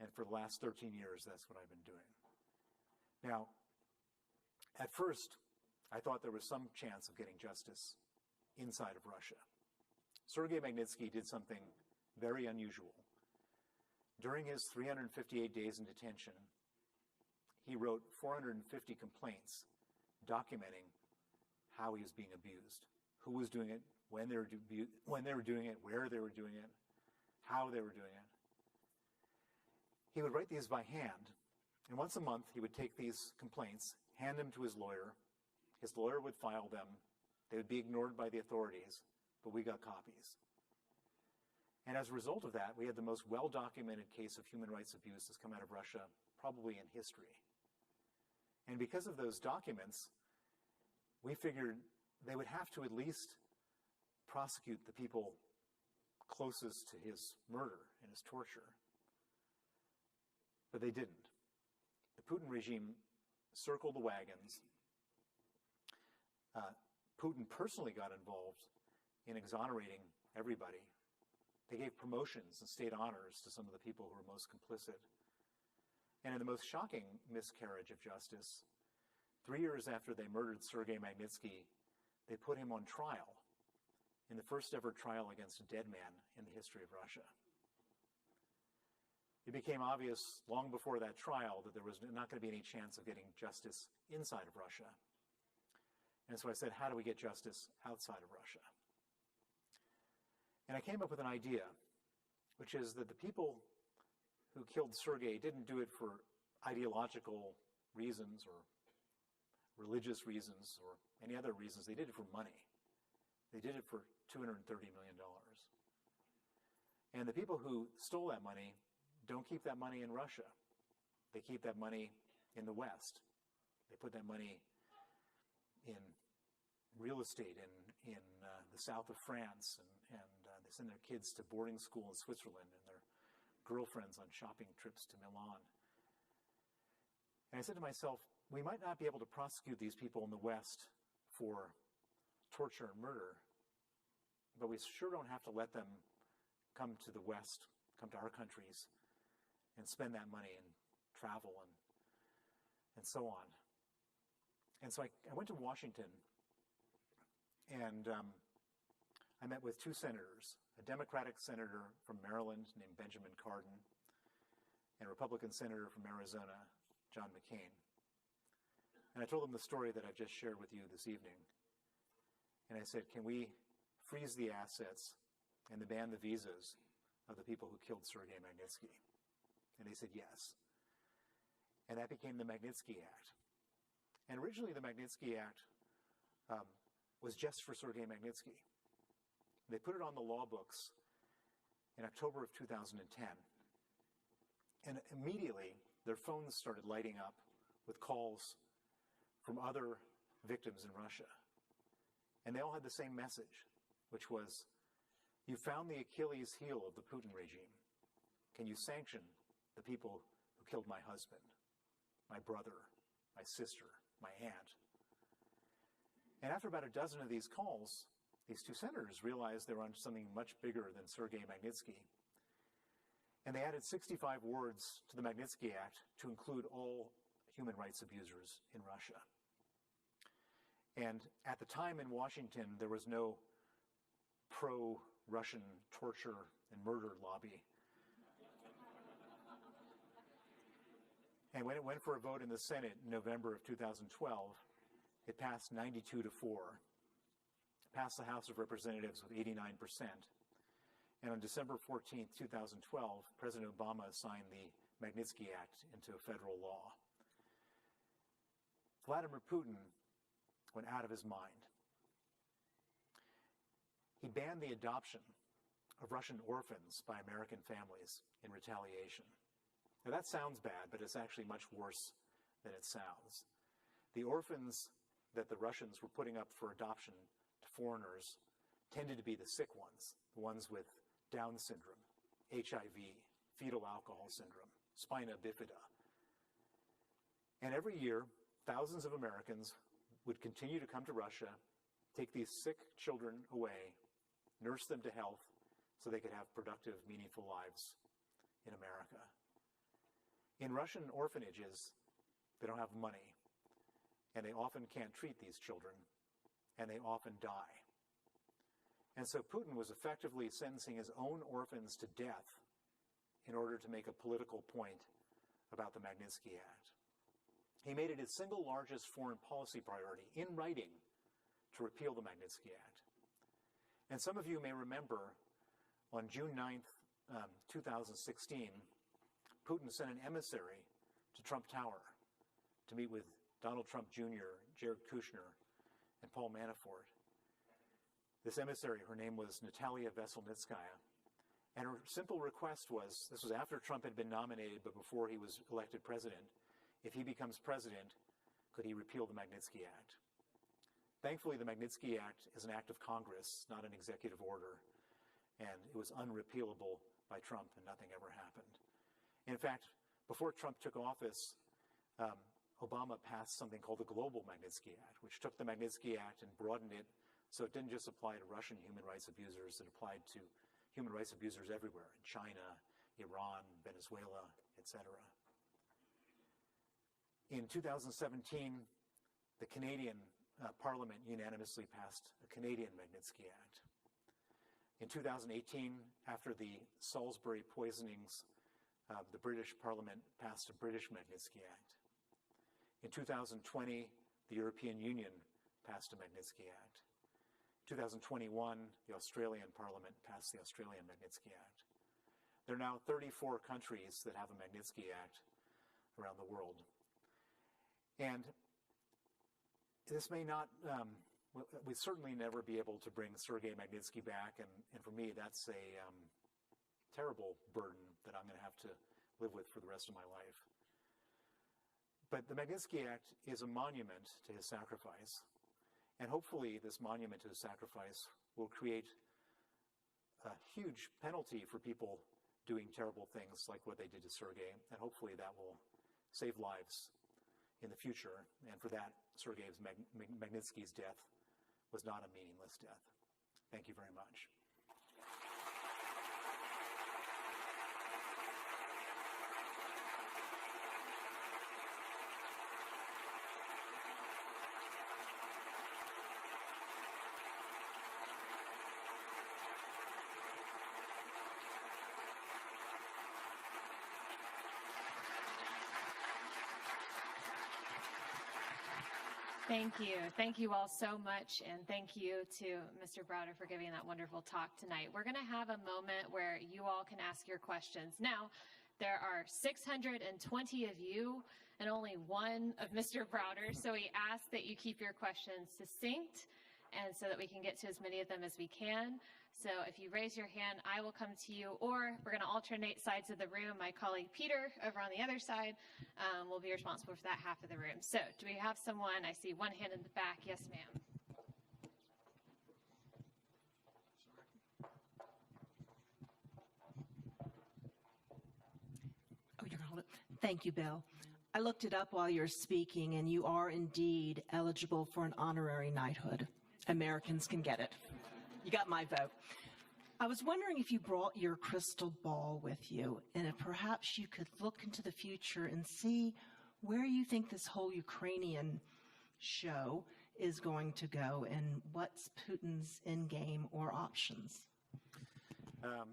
And for the last 13 years, that's what I've been doing. Now, at first, I thought there was some chance of getting justice inside of Russia. Sergei Magnitsky did something very unusual. During his 358 days in detention, he wrote 450 complaints documenting how he was being abused, who was doing it, when they were doing it, where they were doing it, how they were doing it. He would write these by hand, and once a month he would take these complaints, hand them to his lawyer. His lawyer would file them. They would be ignored by the authorities, but we got copies. And as a result of that, we had the most well-documented case of human rights abuse that's come out of Russia probably in history. And because of those documents, we figured they would have to at least prosecute the people closest to his murder and his torture. But they didn't. The Putin regime circled the wagons. Putin personally got involved in exonerating everybody. They gave promotions and state honors to some of the people who were most complicit. And in the most shocking miscarriage of justice, 3 years after they murdered Sergei Magnitsky, they put him on trial in the first ever trial against a dead man in the history of Russia. It became obvious long before that trial that there was not going to be any chance of getting justice inside of Russia. And so I said, how do we get justice outside of Russia? And I came up with an idea, which is that the people who killed Sergei didn't do it for ideological reasons or religious reasons or any other reasons. They did it for money. They did it for $230 million. And the people who stole that money don't keep that money in Russia. They keep that money in the West. They put that money in real estate in the south of France, and they send their kids to boarding school in Switzerland and their girlfriends on shopping trips to Milan. And I said to myself, we might not be able to prosecute these people in the West for torture and murder, but we sure don't have to let them come to the West, come to our countries, and spend that money and travel and so on. And so I went to Washington, and I met with two senators, a Democratic senator from Maryland named Benjamin Cardin, and a Republican senator from Arizona, John McCain. And I told them the story that I've just shared with you this evening. And I said, can we freeze the assets and ban the visas of the people who killed Sergei Magnitsky? And they said yes. And that became the Magnitsky Act. And originally the Magnitsky Act was just for Sergei Magnitsky. They put it on the law books in October of 2010. And immediately their phones started lighting up with calls from other victims in Russia. And they all had the same message, which was, you found the Achilles heel of the Putin regime. Can you sanction the people who killed my husband, my brother, my sister, my aunt? And after about a dozen of these calls, these two senators realized they were on something much bigger than Sergei Magnitsky. And they added 65 words to the Magnitsky Act to include all human rights abusers in Russia. And at the time in Washington, there was no pro-Russian torture and murder lobby. And when it went for a vote in the Senate in November of 2012, it passed 92-4. It passed the House of Representatives with 89%. And on December 14, 2012, President Obama signed the Magnitsky Act into a federal law. Vladimir Putin went out of his mind. He banned the adoption of Russian orphans by American families in retaliation. Now that sounds bad, but it's actually much worse than it sounds. The orphans that the Russians were putting up for adoption to foreigners tended to be the sick ones, the ones with Down syndrome, HIV, fetal alcohol syndrome, spina bifida. And every year, thousands of Americans would continue to come to Russia, take these sick children away, nurse them to health so they could have productive, meaningful lives in America. In Russian orphanages, they don't have money, and they often can't treat these children, and they often die. And so Putin was effectively sentencing his own orphans to death in order to make a political point about the Magnitsky Act. He made it his single largest foreign policy priority, in writing, to repeal the Magnitsky Act. And some of you may remember on June 9th, 2016, Putin sent an emissary to Trump Tower to meet with Donald Trump Jr., Jared Kushner, and Paul Manafort. This emissary, her name was Natalia Veselnitskaya, and her simple request was, this was after Trump had been nominated but before he was elected president, if he becomes president, could he repeal the Magnitsky Act? Thankfully, the Magnitsky Act is an act of Congress, not an executive order, and it was unrepealable by Trump, and nothing ever happened. In fact, before Trump took office, Obama passed something called the Global Magnitsky Act, which took the Magnitsky Act and broadened it so it didn't just apply to Russian human rights abusers, it applied to human rights abusers everywhere, in China, Iran, Venezuela, etc. In 2017, the Canadian Parliament unanimously passed a Canadian Magnitsky Act. In 2018, after the Salisbury poisonings, the British Parliament passed a British Magnitsky Act. In 2020, the European Union passed a Magnitsky Act. 2021, the Australian Parliament passed the Australian Magnitsky Act. There are now 34 countries that have a Magnitsky Act around the world. And this may not, we'd certainly never be able to bring Sergei Magnitsky back, and for me, that's a terrible burden that I'm going to have to live with for the rest of my life. But the Magnitsky Act is a monument to his sacrifice. And hopefully this monument to his sacrifice will create a huge penalty for people doing terrible things like what they did to Sergei. And hopefully that will save lives in the future. And for that, Sergei Magnitsky's death was not a meaningless death. Thank you very much. Thank you. Thank you all so much. And thank you to Mr. Browder for giving that wonderful talk tonight. We're going to have a moment where you all can ask your questions. Now, there are 620 of you and only one of Mr. Browder. So we ask that you keep your questions succinct and so that we can get to as many of them as we can. So if you raise your hand, I will come to you, or we're going to alternate sides of the room. My colleague Peter over on the other side will be responsible for that half of the room. So do we have someone? I see one hand in the back. Yes, ma'am. Oh, you're going to Thank you, Bill. I looked it up while you were speaking, and you are indeed eligible for an honorary knighthood. Americans can get it. You got my vote. I was wondering if you brought your crystal ball with you, and if perhaps you could look into the future and see where you think this whole Ukrainian show is going to go, and what's Putin's endgame or options. Well,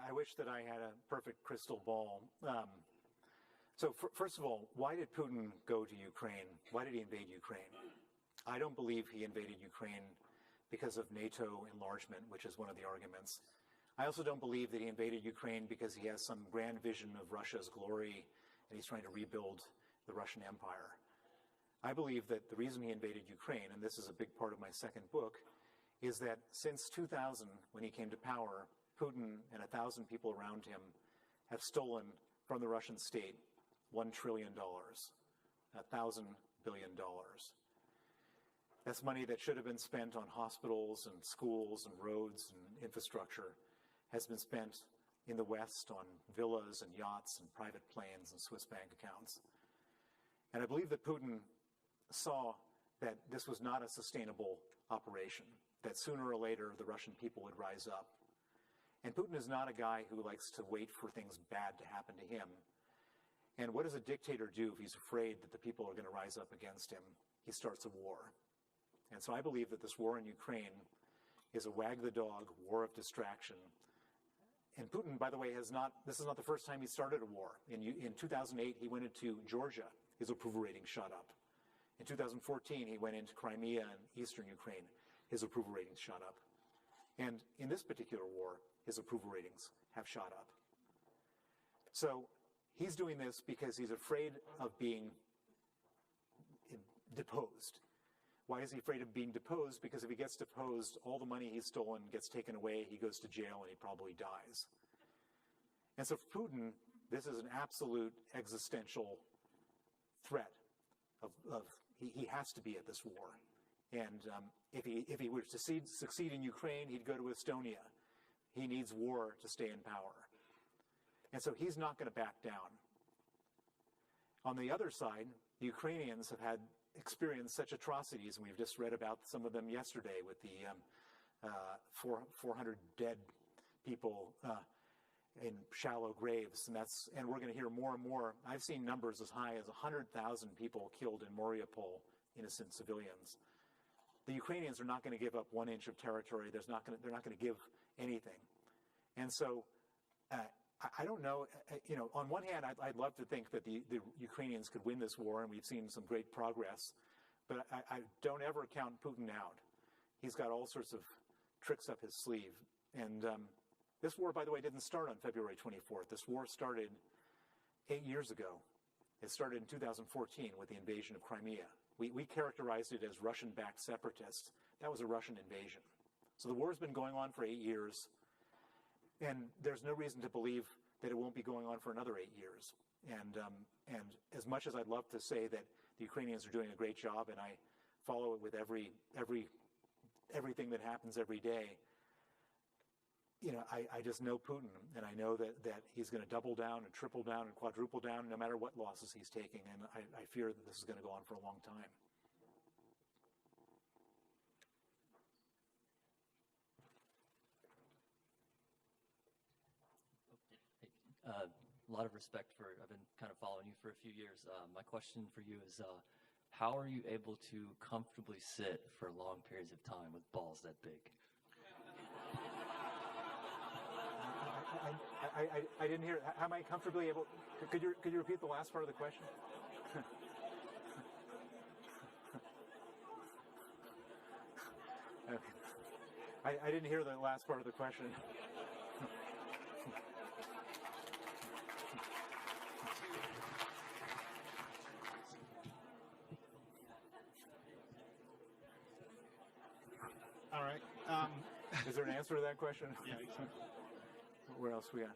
I wish that I had a perfect crystal ball. So first of all, why did Putin go to Ukraine? Why did he invade Ukraine? I don't believe he invaded Ukraine because of NATO enlargement, which is one of the arguments. I also don't believe that he invaded Ukraine because he has some grand vision of Russia's glory and he's trying to rebuild the Russian Empire. I believe that the reason he invaded Ukraine, and this is a big part of my second book, is that since 2000, when he came to power, Putin and 1,000 people around him have stolen from the Russian state $1 trillion, $1,000 billion. That's money that should have been spent on hospitals and schools and roads and infrastructure, has been spent in the West on villas and yachts and private planes and Swiss bank accounts. And I believe that Putin saw that this was not a sustainable operation, that sooner or later the Russian people would rise up. And Putin is not a guy who likes to wait for things bad to happen to him. And what does a dictator do if he's afraid that the people are going to rise up against him? He starts a war. And so I believe that this war in Ukraine is a wag the dog war of distraction. And Putin, by the way, this is not the first time he started a war. In 2008, he went into Georgia. His approval rating shot up. In 2014, he went into Crimea and eastern Ukraine. His approval ratings shot up. And in this particular war, his approval ratings have shot up. So he's doing this because he's afraid of being deposed. Why is he afraid of being deposed? Because if he gets deposed, all the money he's stolen gets taken away, he goes to jail, and he probably dies. And so for Putin, this is an absolute existential threat he has to be at this war. And if he were to succeed in Ukraine, he'd go to Estonia. He needs war to stay in power. And so he's not going to back down. On the other side, the Ukrainians have had experienced such atrocities, and we've just read about some of them yesterday with the 400 dead people in shallow graves, and we're going to hear more and more. I've seen numbers as high as 100,000 people killed in Mariupol, innocent civilians. The Ukrainians are not going to give up 1 inch of territory. They're not going to give anything. And so I don't know, on one hand, I'd love to think that the Ukrainians could win this war, and we've seen some great progress, but I don't ever count Putin out. He's got all sorts of tricks up his sleeve. And this war, by the way, didn't start on February 24th. This war started 8 years ago. It started in 2014 with the invasion of Crimea. We characterized it as Russian-backed separatists. That was a Russian invasion. So the war has been going on for 8 years. And there's no reason to believe that it won't be going on for another 8 years. And as much as I'd love to say that the Ukrainians are doing a great job, and I follow it with everything that happens every day, I just know Putin, and I know that he's going to double down and triple down and quadruple down no matter what losses he's taking. And I fear that this is going to go on for a long time. A lot of respect I've been kind of following you for a few years. My question for you is, how are you able to comfortably sit for long periods of time with balls that big? I didn't hear. How am I comfortably able? Could you repeat the last part of the question? I didn't hear the last part of the question. All right. Is there an answer to that question? Yeah. Where else we got?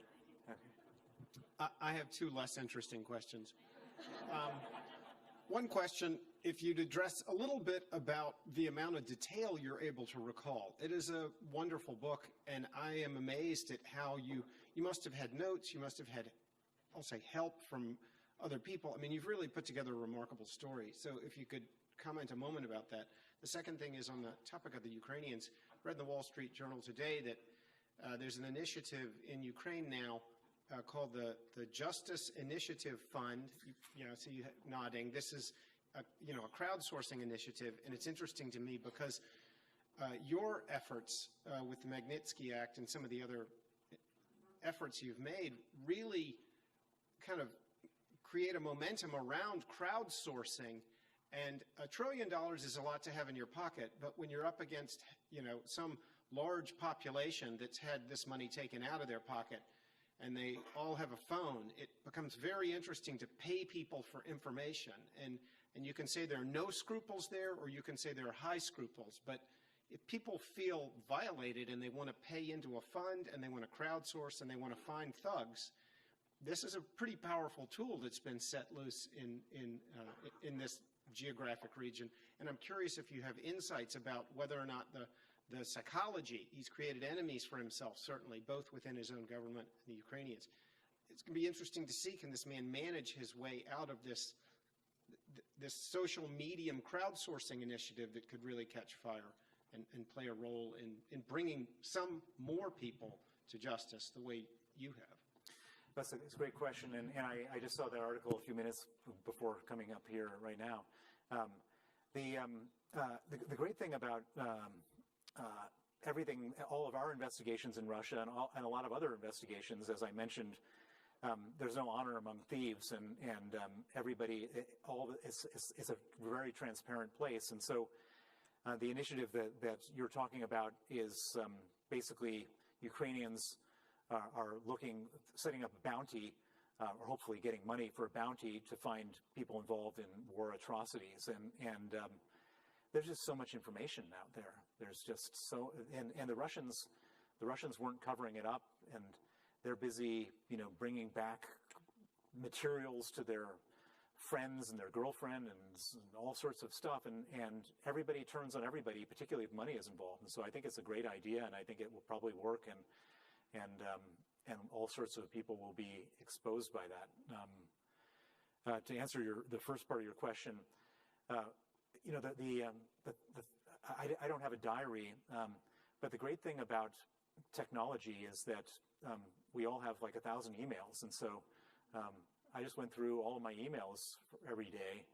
Okay. I have two less interesting questions. One question, if you'd address a little bit about the amount of detail you're able to recall. It is a wonderful book, and I am amazed at how you must have had notes, you must have had, I'll say, help from other people. I mean, you've really put together a remarkable story. So if you could comment a moment about that. The second thing is on the topic of the Ukrainians. Read in the Wall Street Journal today that there's an initiative in Ukraine now called the Justice Initiative Fund. You know, see you nodding. This is a crowdsourcing initiative, and it's interesting to me because your efforts with the Magnitsky Act and some of the other efforts you've made really kind of create a momentum around crowdsourcing. And $1 trillion is a lot to have in your pocket, but when you're up against, some large population that's had this money taken out of their pocket, and they all have a phone, it becomes very interesting to pay people for information. And you can say there are no scruples there, or you can say there are high scruples. But if people feel violated and they want to pay into a fund and they want to crowdsource and they want to find thugs, this is a pretty powerful tool that's been set loose in this geographic region. And I'm curious if you have insights about whether or not the psychology, he's created enemies for himself, certainly, both within his own government and the Ukrainians. It's going to be interesting to see, can this man manage his way out of this social medium crowdsourcing initiative that could really catch fire and play a role in bringing some more people to justice the way you have? That's a great question, and I just saw that article a few minutes before coming up here right now. The great thing about everything, all of our investigations in Russia and a lot of other investigations, as I mentioned, there's no honor among thieves, and everybody, it's a very transparent place. And so the initiative that you're talking about is basically Ukrainians are setting up a bounty, or hopefully getting money for a bounty to find people involved in war atrocities. And there's just so much information out there. There's just so, and the Russians weren't covering it up, and they're busy, bringing back materials to their friends and their girlfriend and all sorts of stuff. And everybody turns on everybody, particularly if money is involved. And so I think it's a great idea, and I think it will probably work. And all sorts of people will be exposed by that. To answer the first part of your question, I don't have a diary, but the great thing about technology is that we all have like 1,000 emails, and so I just went through all of my emails every day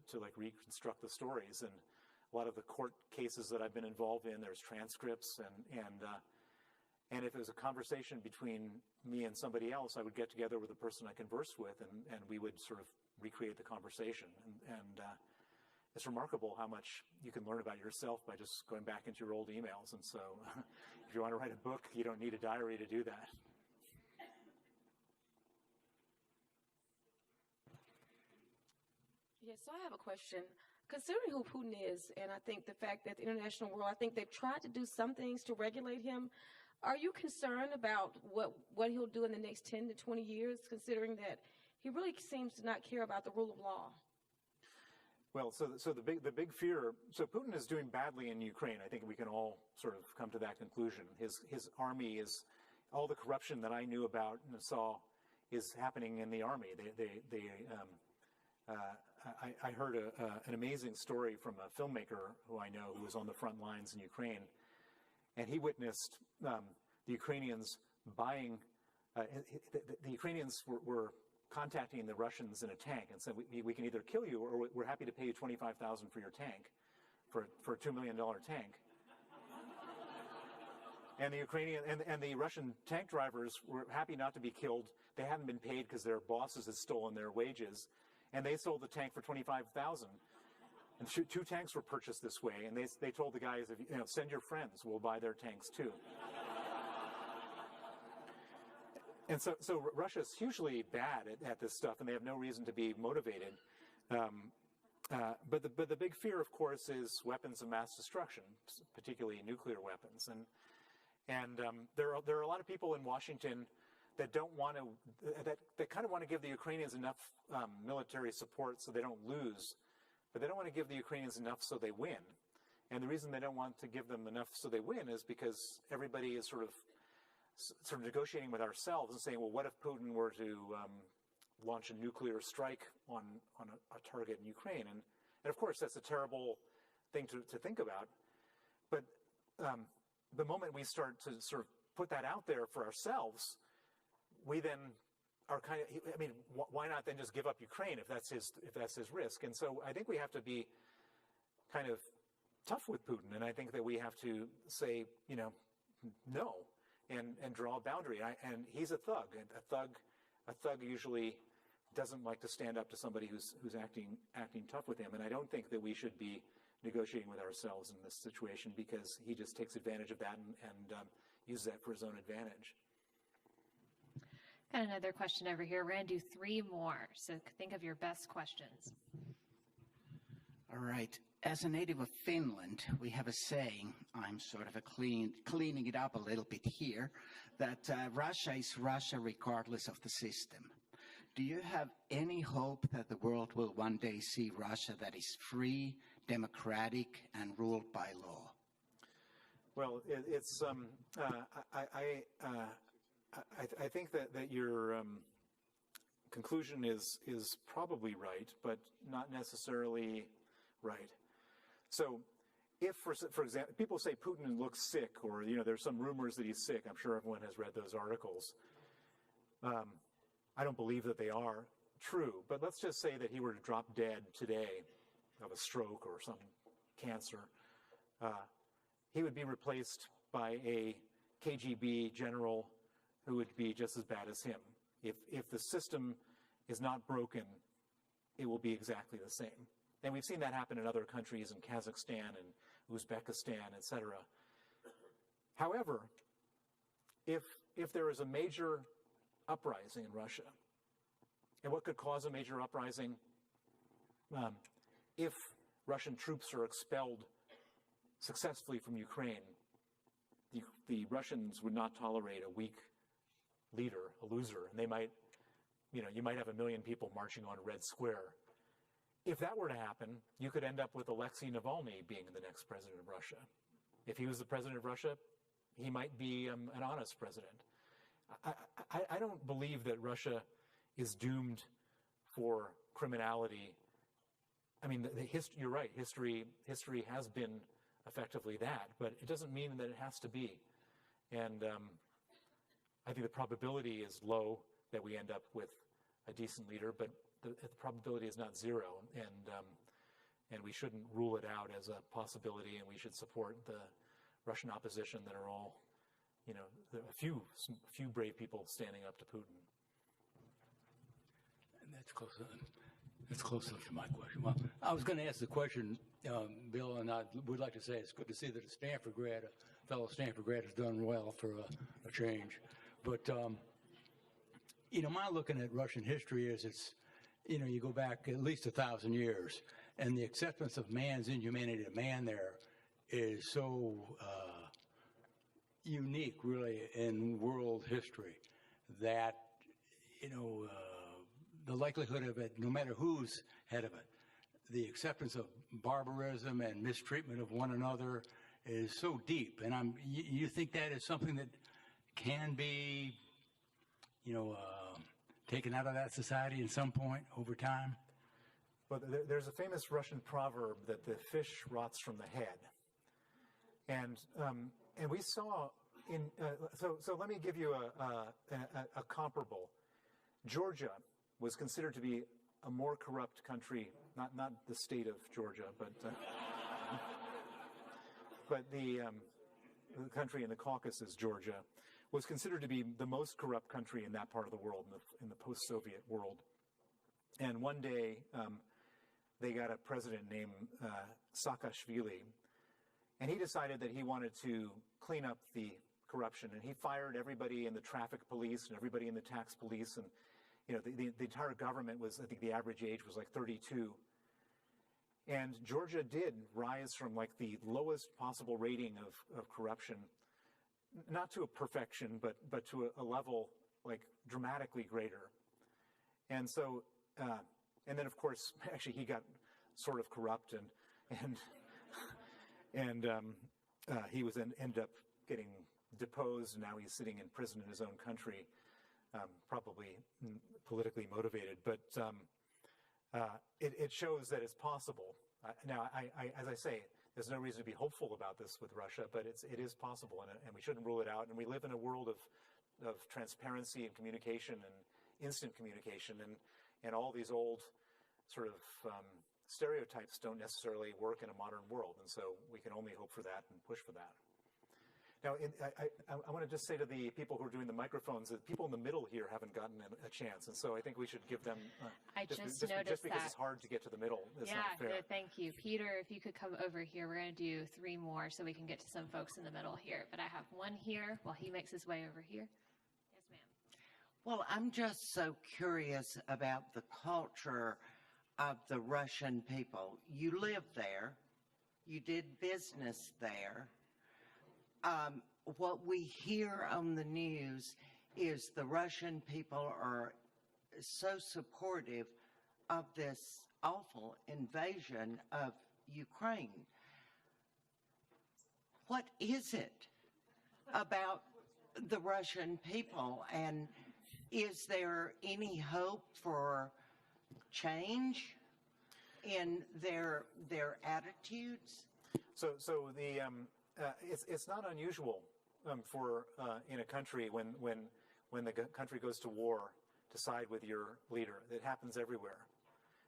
to like reconstruct the stories. And a lot of the court cases that I've been involved in, there's transcripts, and if it was a conversation between me and somebody else, I would get together with the person I conversed with, and we would sort of recreate the conversation. And it's remarkable how much you can learn about yourself by just going back into your old emails. And so if you want to write a book, you don't need a diary to do that. Yes, so I have a question. Considering who Putin is, and I think the fact that the international world, I think they've tried to do some things to regulate him. Are you concerned about what he'll do in the next 10 to 20 years, considering that he really seems to not care about the rule of law? Well, so the big fear. So Putin is doing badly in Ukraine. I think we can all sort of come to that conclusion. His army is, all the corruption that I knew about and saw is happening in the army. I heard an amazing story from a filmmaker who I know who was on the front lines in Ukraine, and he witnessed the Ukrainians buying. The Ukrainians were contacting the Russians in a tank and said, "We can either kill you, or we're happy to pay you $25,000 for your tank, for a $2 million tank." And the Ukrainian and the Russian tank drivers were happy not to be killed. They hadn't been paid because their bosses had stolen their wages, and they sold the tank for $25,000. And two tanks were purchased this way, and they told the guys, if send your friends, we'll buy their tanks too. And so Russia's hugely bad at this stuff, and they have no reason to be motivated. But the big fear, of course, is weapons of mass destruction, particularly nuclear weapons. And there are a lot of people in Washington that don't want to, that kind of want to give the Ukrainians enough military support so they don't lose, but they don't want to give the Ukrainians enough so they win. And the reason they don't want to give them enough so they win is because everybody is sort of negotiating with ourselves and saying, well, what if Putin were to launch a nuclear strike on a target in Ukraine? And of course, that's a terrible thing to think about. But the moment we start to sort of put that out there for ourselves, we then are kind of, I mean, why not then just give up Ukraine if that's his risk? And so I think we have to be kind of tough with Putin, and I think that we have to say, no, and draw a boundary. And he's a thug, and a thug usually doesn't like to stand up to somebody who's acting tough with him. And I don't think that we should be negotiating with ourselves in this situation, because he just takes advantage of that and uses that for his own advantage. Got another question over here. We're going to do 3 more, so think of your best questions. All right. As a native of Finland, we have a saying, I'm sort of cleaning it up a little bit here, that Russia is Russia regardless of the system. Do you have any hope that the world will one day see Russia that is free, democratic, and ruled by law? Well, I think that your conclusion is probably right, but not necessarily right. So, if, for example, people say Putin looks sick, or there's some rumors that he's sick. I'm sure everyone has read those articles. I don't believe that they are true, but let's just say that he were to drop dead today of a stroke or some cancer. He would be replaced by a KGB general who would be just as bad as him. If the system is not broken, it will be exactly the same. And we've seen that happen in other countries, in Kazakhstan and Uzbekistan, etc. However, if there is a major uprising in Russia, and what could cause a major uprising? If Russian troops are expelled successfully from Ukraine, the Russians would not tolerate a weak leader, a loser, and they might, you might have 1 million people marching on Red Square. If that were to happen, you could end up with Alexei Navalny being the next president of Russia. If he was the president of Russia, he might be an honest president. I don't believe that Russia is doomed for criminality. I mean, you're right, history has been effectively that, but it doesn't mean that it has to be. And I think the probability is low that we end up with a decent leader, but the probability is not 0, and we shouldn't rule it out as a possibility, and we should support the Russian opposition that are all, there are a few brave people standing up to Putin. And that's close enough to my question. Well, I was going to ask the question, Bill, and I would like to say it's good to see that a fellow Stanford grad has done well for a change. But, my looking at Russian history is you go back at least 1,000 years, and the acceptance of man's inhumanity to man there is so unique, really, in world history that, the likelihood of it, no matter who's head of it, the acceptance of barbarism and mistreatment of one another is so deep. And you think that is something that can be, taken out of that society at some point over time? Well, there's a famous Russian proverb that the fish rots from the head. And we saw so let me give you a comparable. Georgia was considered to be a more corrupt country, not the state of Georgia, but the country in the Caucasus, Georgia, was considered to be the most corrupt country in that part of the world, in the post-Soviet world. And one day, they got a president named Saakashvili, and he decided that he wanted to clean up the corruption, and he fired everybody in the traffic police and everybody in the tax police, and the entire government was, I think the average age was like 32. And Georgia did rise from like the lowest possible rating of corruption, not to a perfection, but to a level like dramatically greater. And so, and then of course, actually he got sort of corrupt and he was ended up getting deposed, and now he's sitting in prison in his own country, probably politically motivated. But it shows that it's possible. Now, as I say, there's no reason to be hopeful about this with Russia, but it is possible, and we shouldn't rule it out. And we live in a world of transparency and communication and instant communication, and all these old sort of stereotypes don't necessarily work in a modern world, and so we can only hope for that and push for that. Now, I want to just say to the people who are doing the microphones that people in the middle here haven't gotten a chance, and so I think we should give them. I just noticed just because that. it's hard to get to the middle, it's not fair. Thank you, Peter. If you could come over here, we're going to do 3 more so we can get to some folks in the middle here. But I have one here while he makes his way over here. Yes, ma'am. Well, I'm just so curious about the culture of the Russian people. You live there. You did business there. What we hear on the news is the Russian people are so supportive of this awful invasion of Ukraine. What is it about the Russian people, and is there any hope for change in their attitudes? So the it's not unusual for in a country when the country goes to war to side with your leader. It happens everywhere.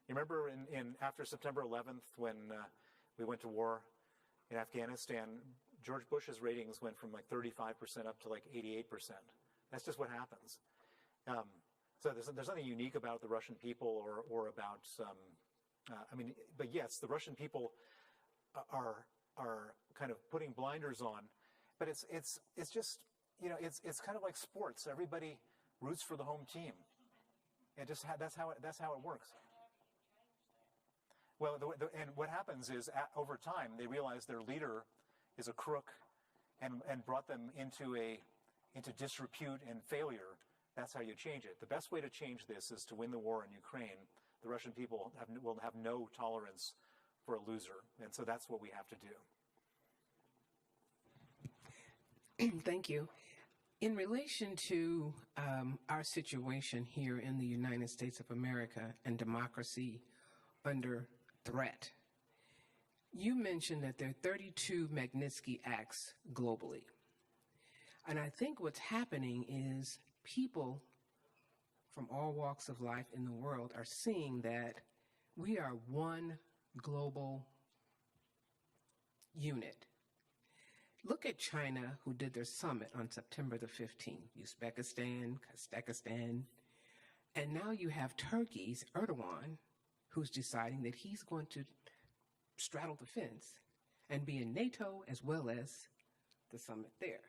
You remember in after September 11th when we went to war in Afghanistan, George Bush's ratings went from like 35% up to like 88%. That's just what happens. So there's nothing unique about the Russian people or about but yes, the Russian people are kind of putting blinders on, but it's just it's kind of like sports. Everybody roots for the home team. It that's how it works. Well, and what happens is over time they realize their leader is a crook, and brought them into disrepute and failure. That's how you change it. The best way to change this is to win the war in Ukraine. The Russian people will have no tolerance for a loser, and so that's what we have to do. Thank you. In relation to our situation here in the United States of America and democracy under threat, you mentioned that there are 32 Magnitsky Acts globally. And I think what's happening is people from all walks of life in the world are seeing that we are one global unit. Look at China, who did their summit on September the 15th, Uzbekistan, Kazakhstan, and now you have Turkey's Erdogan, who's deciding that he's going to straddle the fence and be in NATO as well as the summit there.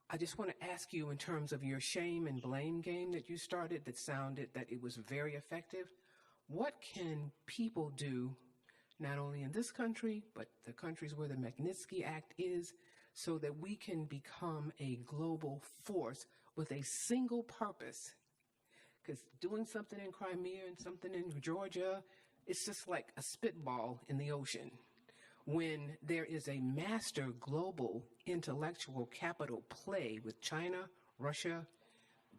I just want to ask you, in terms of your shame and blame game that you started that sounded that it was very effective, what can people do, not only in this country, but the countries where the Magnitsky Act is, so that we can become a global force with a single purpose? Because doing something in Crimea and something in Georgia, it's just like a spitball in the ocean. When there is a master global intellectual capital play with China, Russia,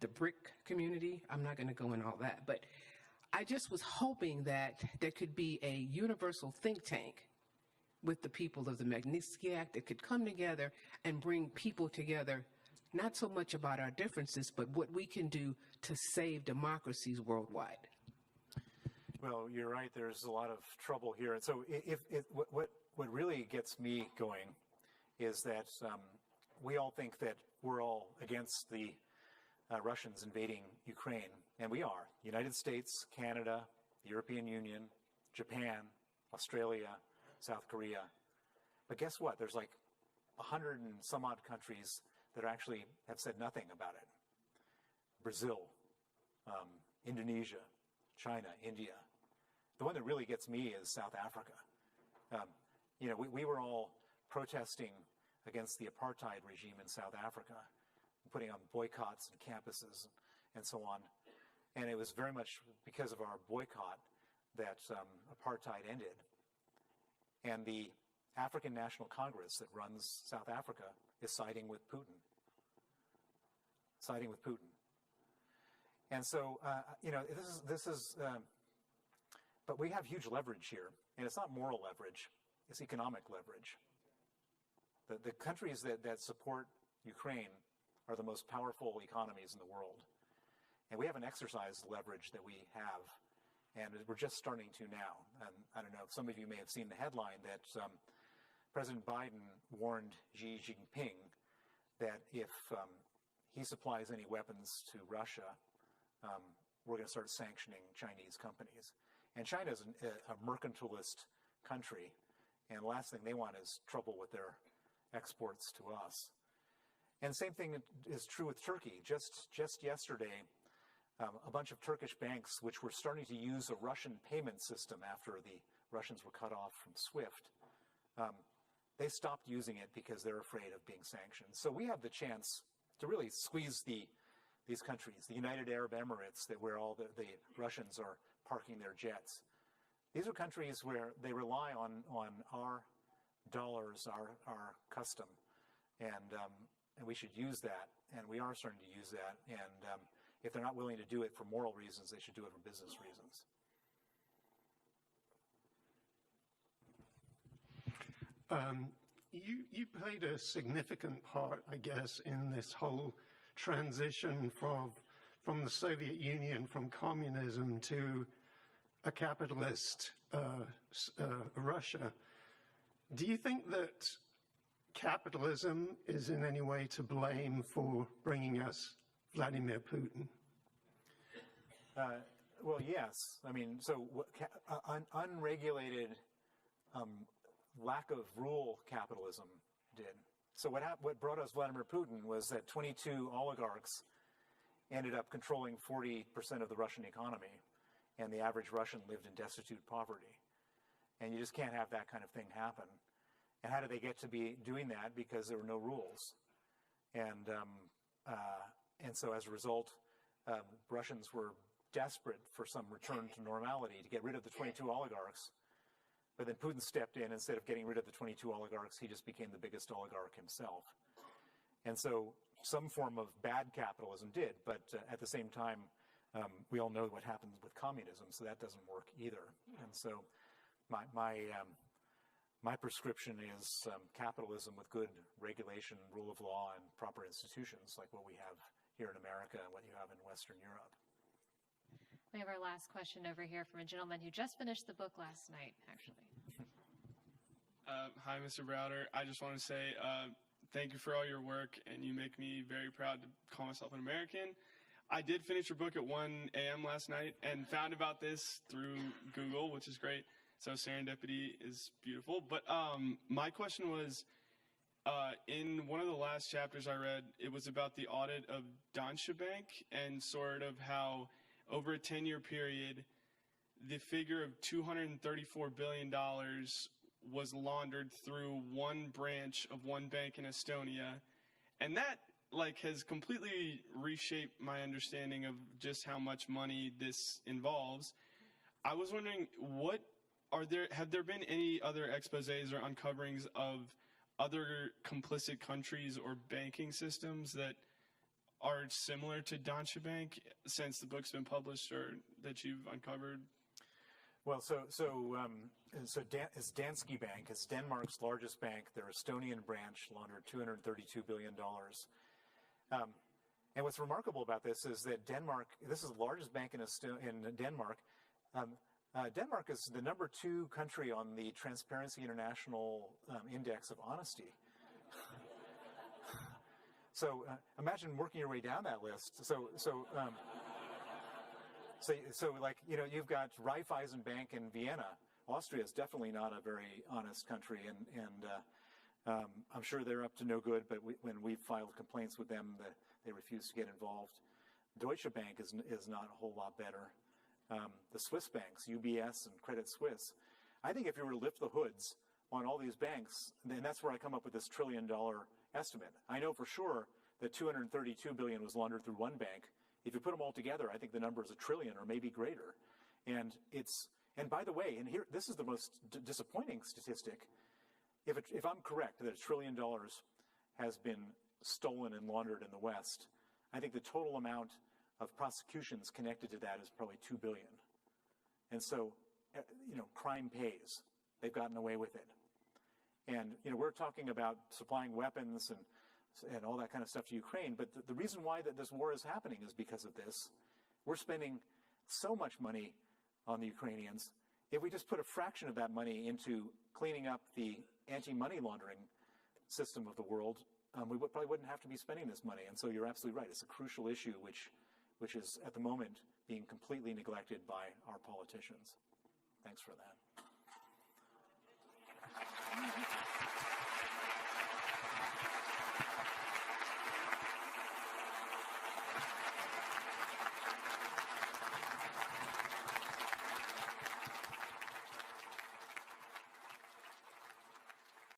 the BRIC community, I'm not going to go in all that, but I just was hoping that there could be a universal think tank with the people of the Magnitsky Act that could come together and bring people together, not so much about our differences, but what we can do to save democracies worldwide. Well, you're right. There's a lot of trouble here. And so what really gets me going is that we all think that we're all against the Russians invading Ukraine, and we are. United States, Canada, the European Union, Japan, Australia, South Korea. But guess what? There's like 100 and some odd countries that actually have said nothing about it. Brazil, Indonesia, China, India. The one that really gets me is South Africa. We were all protesting against the apartheid regime in South Africa, putting on boycotts and campuses and so on. And it was very much because of our boycott that apartheid ended. And the African National Congress that runs South Africa is siding with Putin. And so, but we have huge leverage here. And it's not moral leverage, it's economic leverage. The countries that support Ukraine are the most powerful economies in the world. And we haven't exercised leverage that we have. And we're just starting to now. And I don't know, some of you may have seen the headline that President Biden warned Xi Jinping that if he supplies any weapons to Russia, we're going to start sanctioning Chinese companies. And China is a mercantilist country, and the last thing they want is trouble with their exports to us. And the same thing is true with Turkey. Just yesterday, a bunch of Turkish banks, which were starting to use a Russian payment system after the Russians were cut off from SWIFT, they stopped using it because they're afraid of being sanctioned. So we have the chance to really squeeze these countries, the United Arab Emirates, where all the Russians are parking their jets. These are countries where they rely on our dollars, our custom, and we should use that, and we are starting to use that. And if they're not willing to do it for moral reasons, they should do it for business reasons. You played a significant part, I guess, in this whole transition from the Soviet Union, from communism to a capitalist Russia. Do you think that capitalism is in any way to blame for bringing us Vladimir Putin? Well, yes. I mean, so unregulated, lack of rule capitalism did. So what brought us Vladimir Putin was that 22 oligarchs ended up controlling 40% of the Russian economy, and the average Russian lived in destitute poverty. And you just can't have that kind of thing happen. And how did they get to be doing that? Because there were no rules. And so as a result, Russians were desperate for some return to normality to get rid of the 22 oligarchs. But then Putin stepped in. Instead of getting rid of the 22 oligarchs, he just became the biggest oligarch himself. And so some form of bad capitalism did, but at the same time, we all know what happens with communism, so that doesn't work either. And so my prescription is capitalism with good regulation, rule of law, and proper institutions like what we have here in America and what you have in Western Europe. We have our last question over here from a gentleman who just finished the book last night, actually. Hi, Mr. Browder. I just want to say thank you for all your work, and you make me very proud to call myself an American. I did finish your book at 1 a.m. last night and found about this through Google, which is great. So serendipity is beautiful. But my question was, in one of the last chapters I read, it was about the audit of Deutsche Bank and sort of how over a 10-year period, the figure of $234 billion was laundered through one branch of one bank in Estonia. And that has completely reshaped my understanding of just how much money this involves. I was wondering, have there been any other exposés or uncoverings of other complicit countries or banking systems that are similar to Deutsche Bank since the book's been published or that you've uncovered? Well, it's Danske Bank. It's Denmark's largest bank. Their Estonian branch laundered $232 billion. And what's remarkable about this is that this is the largest bank in Denmark. Denmark is the number 2 country on the Transparency International Index of Honesty. So imagine working your way down that list. You've got Raiffeisen Bank in Vienna, Austria is definitely not a very honest country, and I'm sure they're up to no good, but when we've filed complaints with them, they refuse to get involved. Deutsche Bank is not a whole lot better. The Swiss banks, UBS and Credit Suisse, I think if you were to lift the hoods on all these banks, then that's where I come up with this $1 trillion estimate. I know for sure that $232 billion was laundered through one bank. If you put them all together, I think the number is $1 trillion or maybe greater. And by the way, and here, this is the most disappointing statistic. If I'm correct that $1 trillion has been stolen and laundered in the West, I think the total amount of prosecutions connected to that is probably $2 billion. And so, crime pays. They've gotten away with it. And, we're talking about supplying weapons and all that kind of stuff to Ukraine, but the reason why that this war is happening is because of this. We're spending so much money on the Ukrainians. If we just put a fraction of that money into cleaning up the anti-money laundering system of the world, we probably wouldn't have to be spending this money. And so you're absolutely right. It's a crucial issue which is at the moment being completely neglected by our politicians. Thanks for that.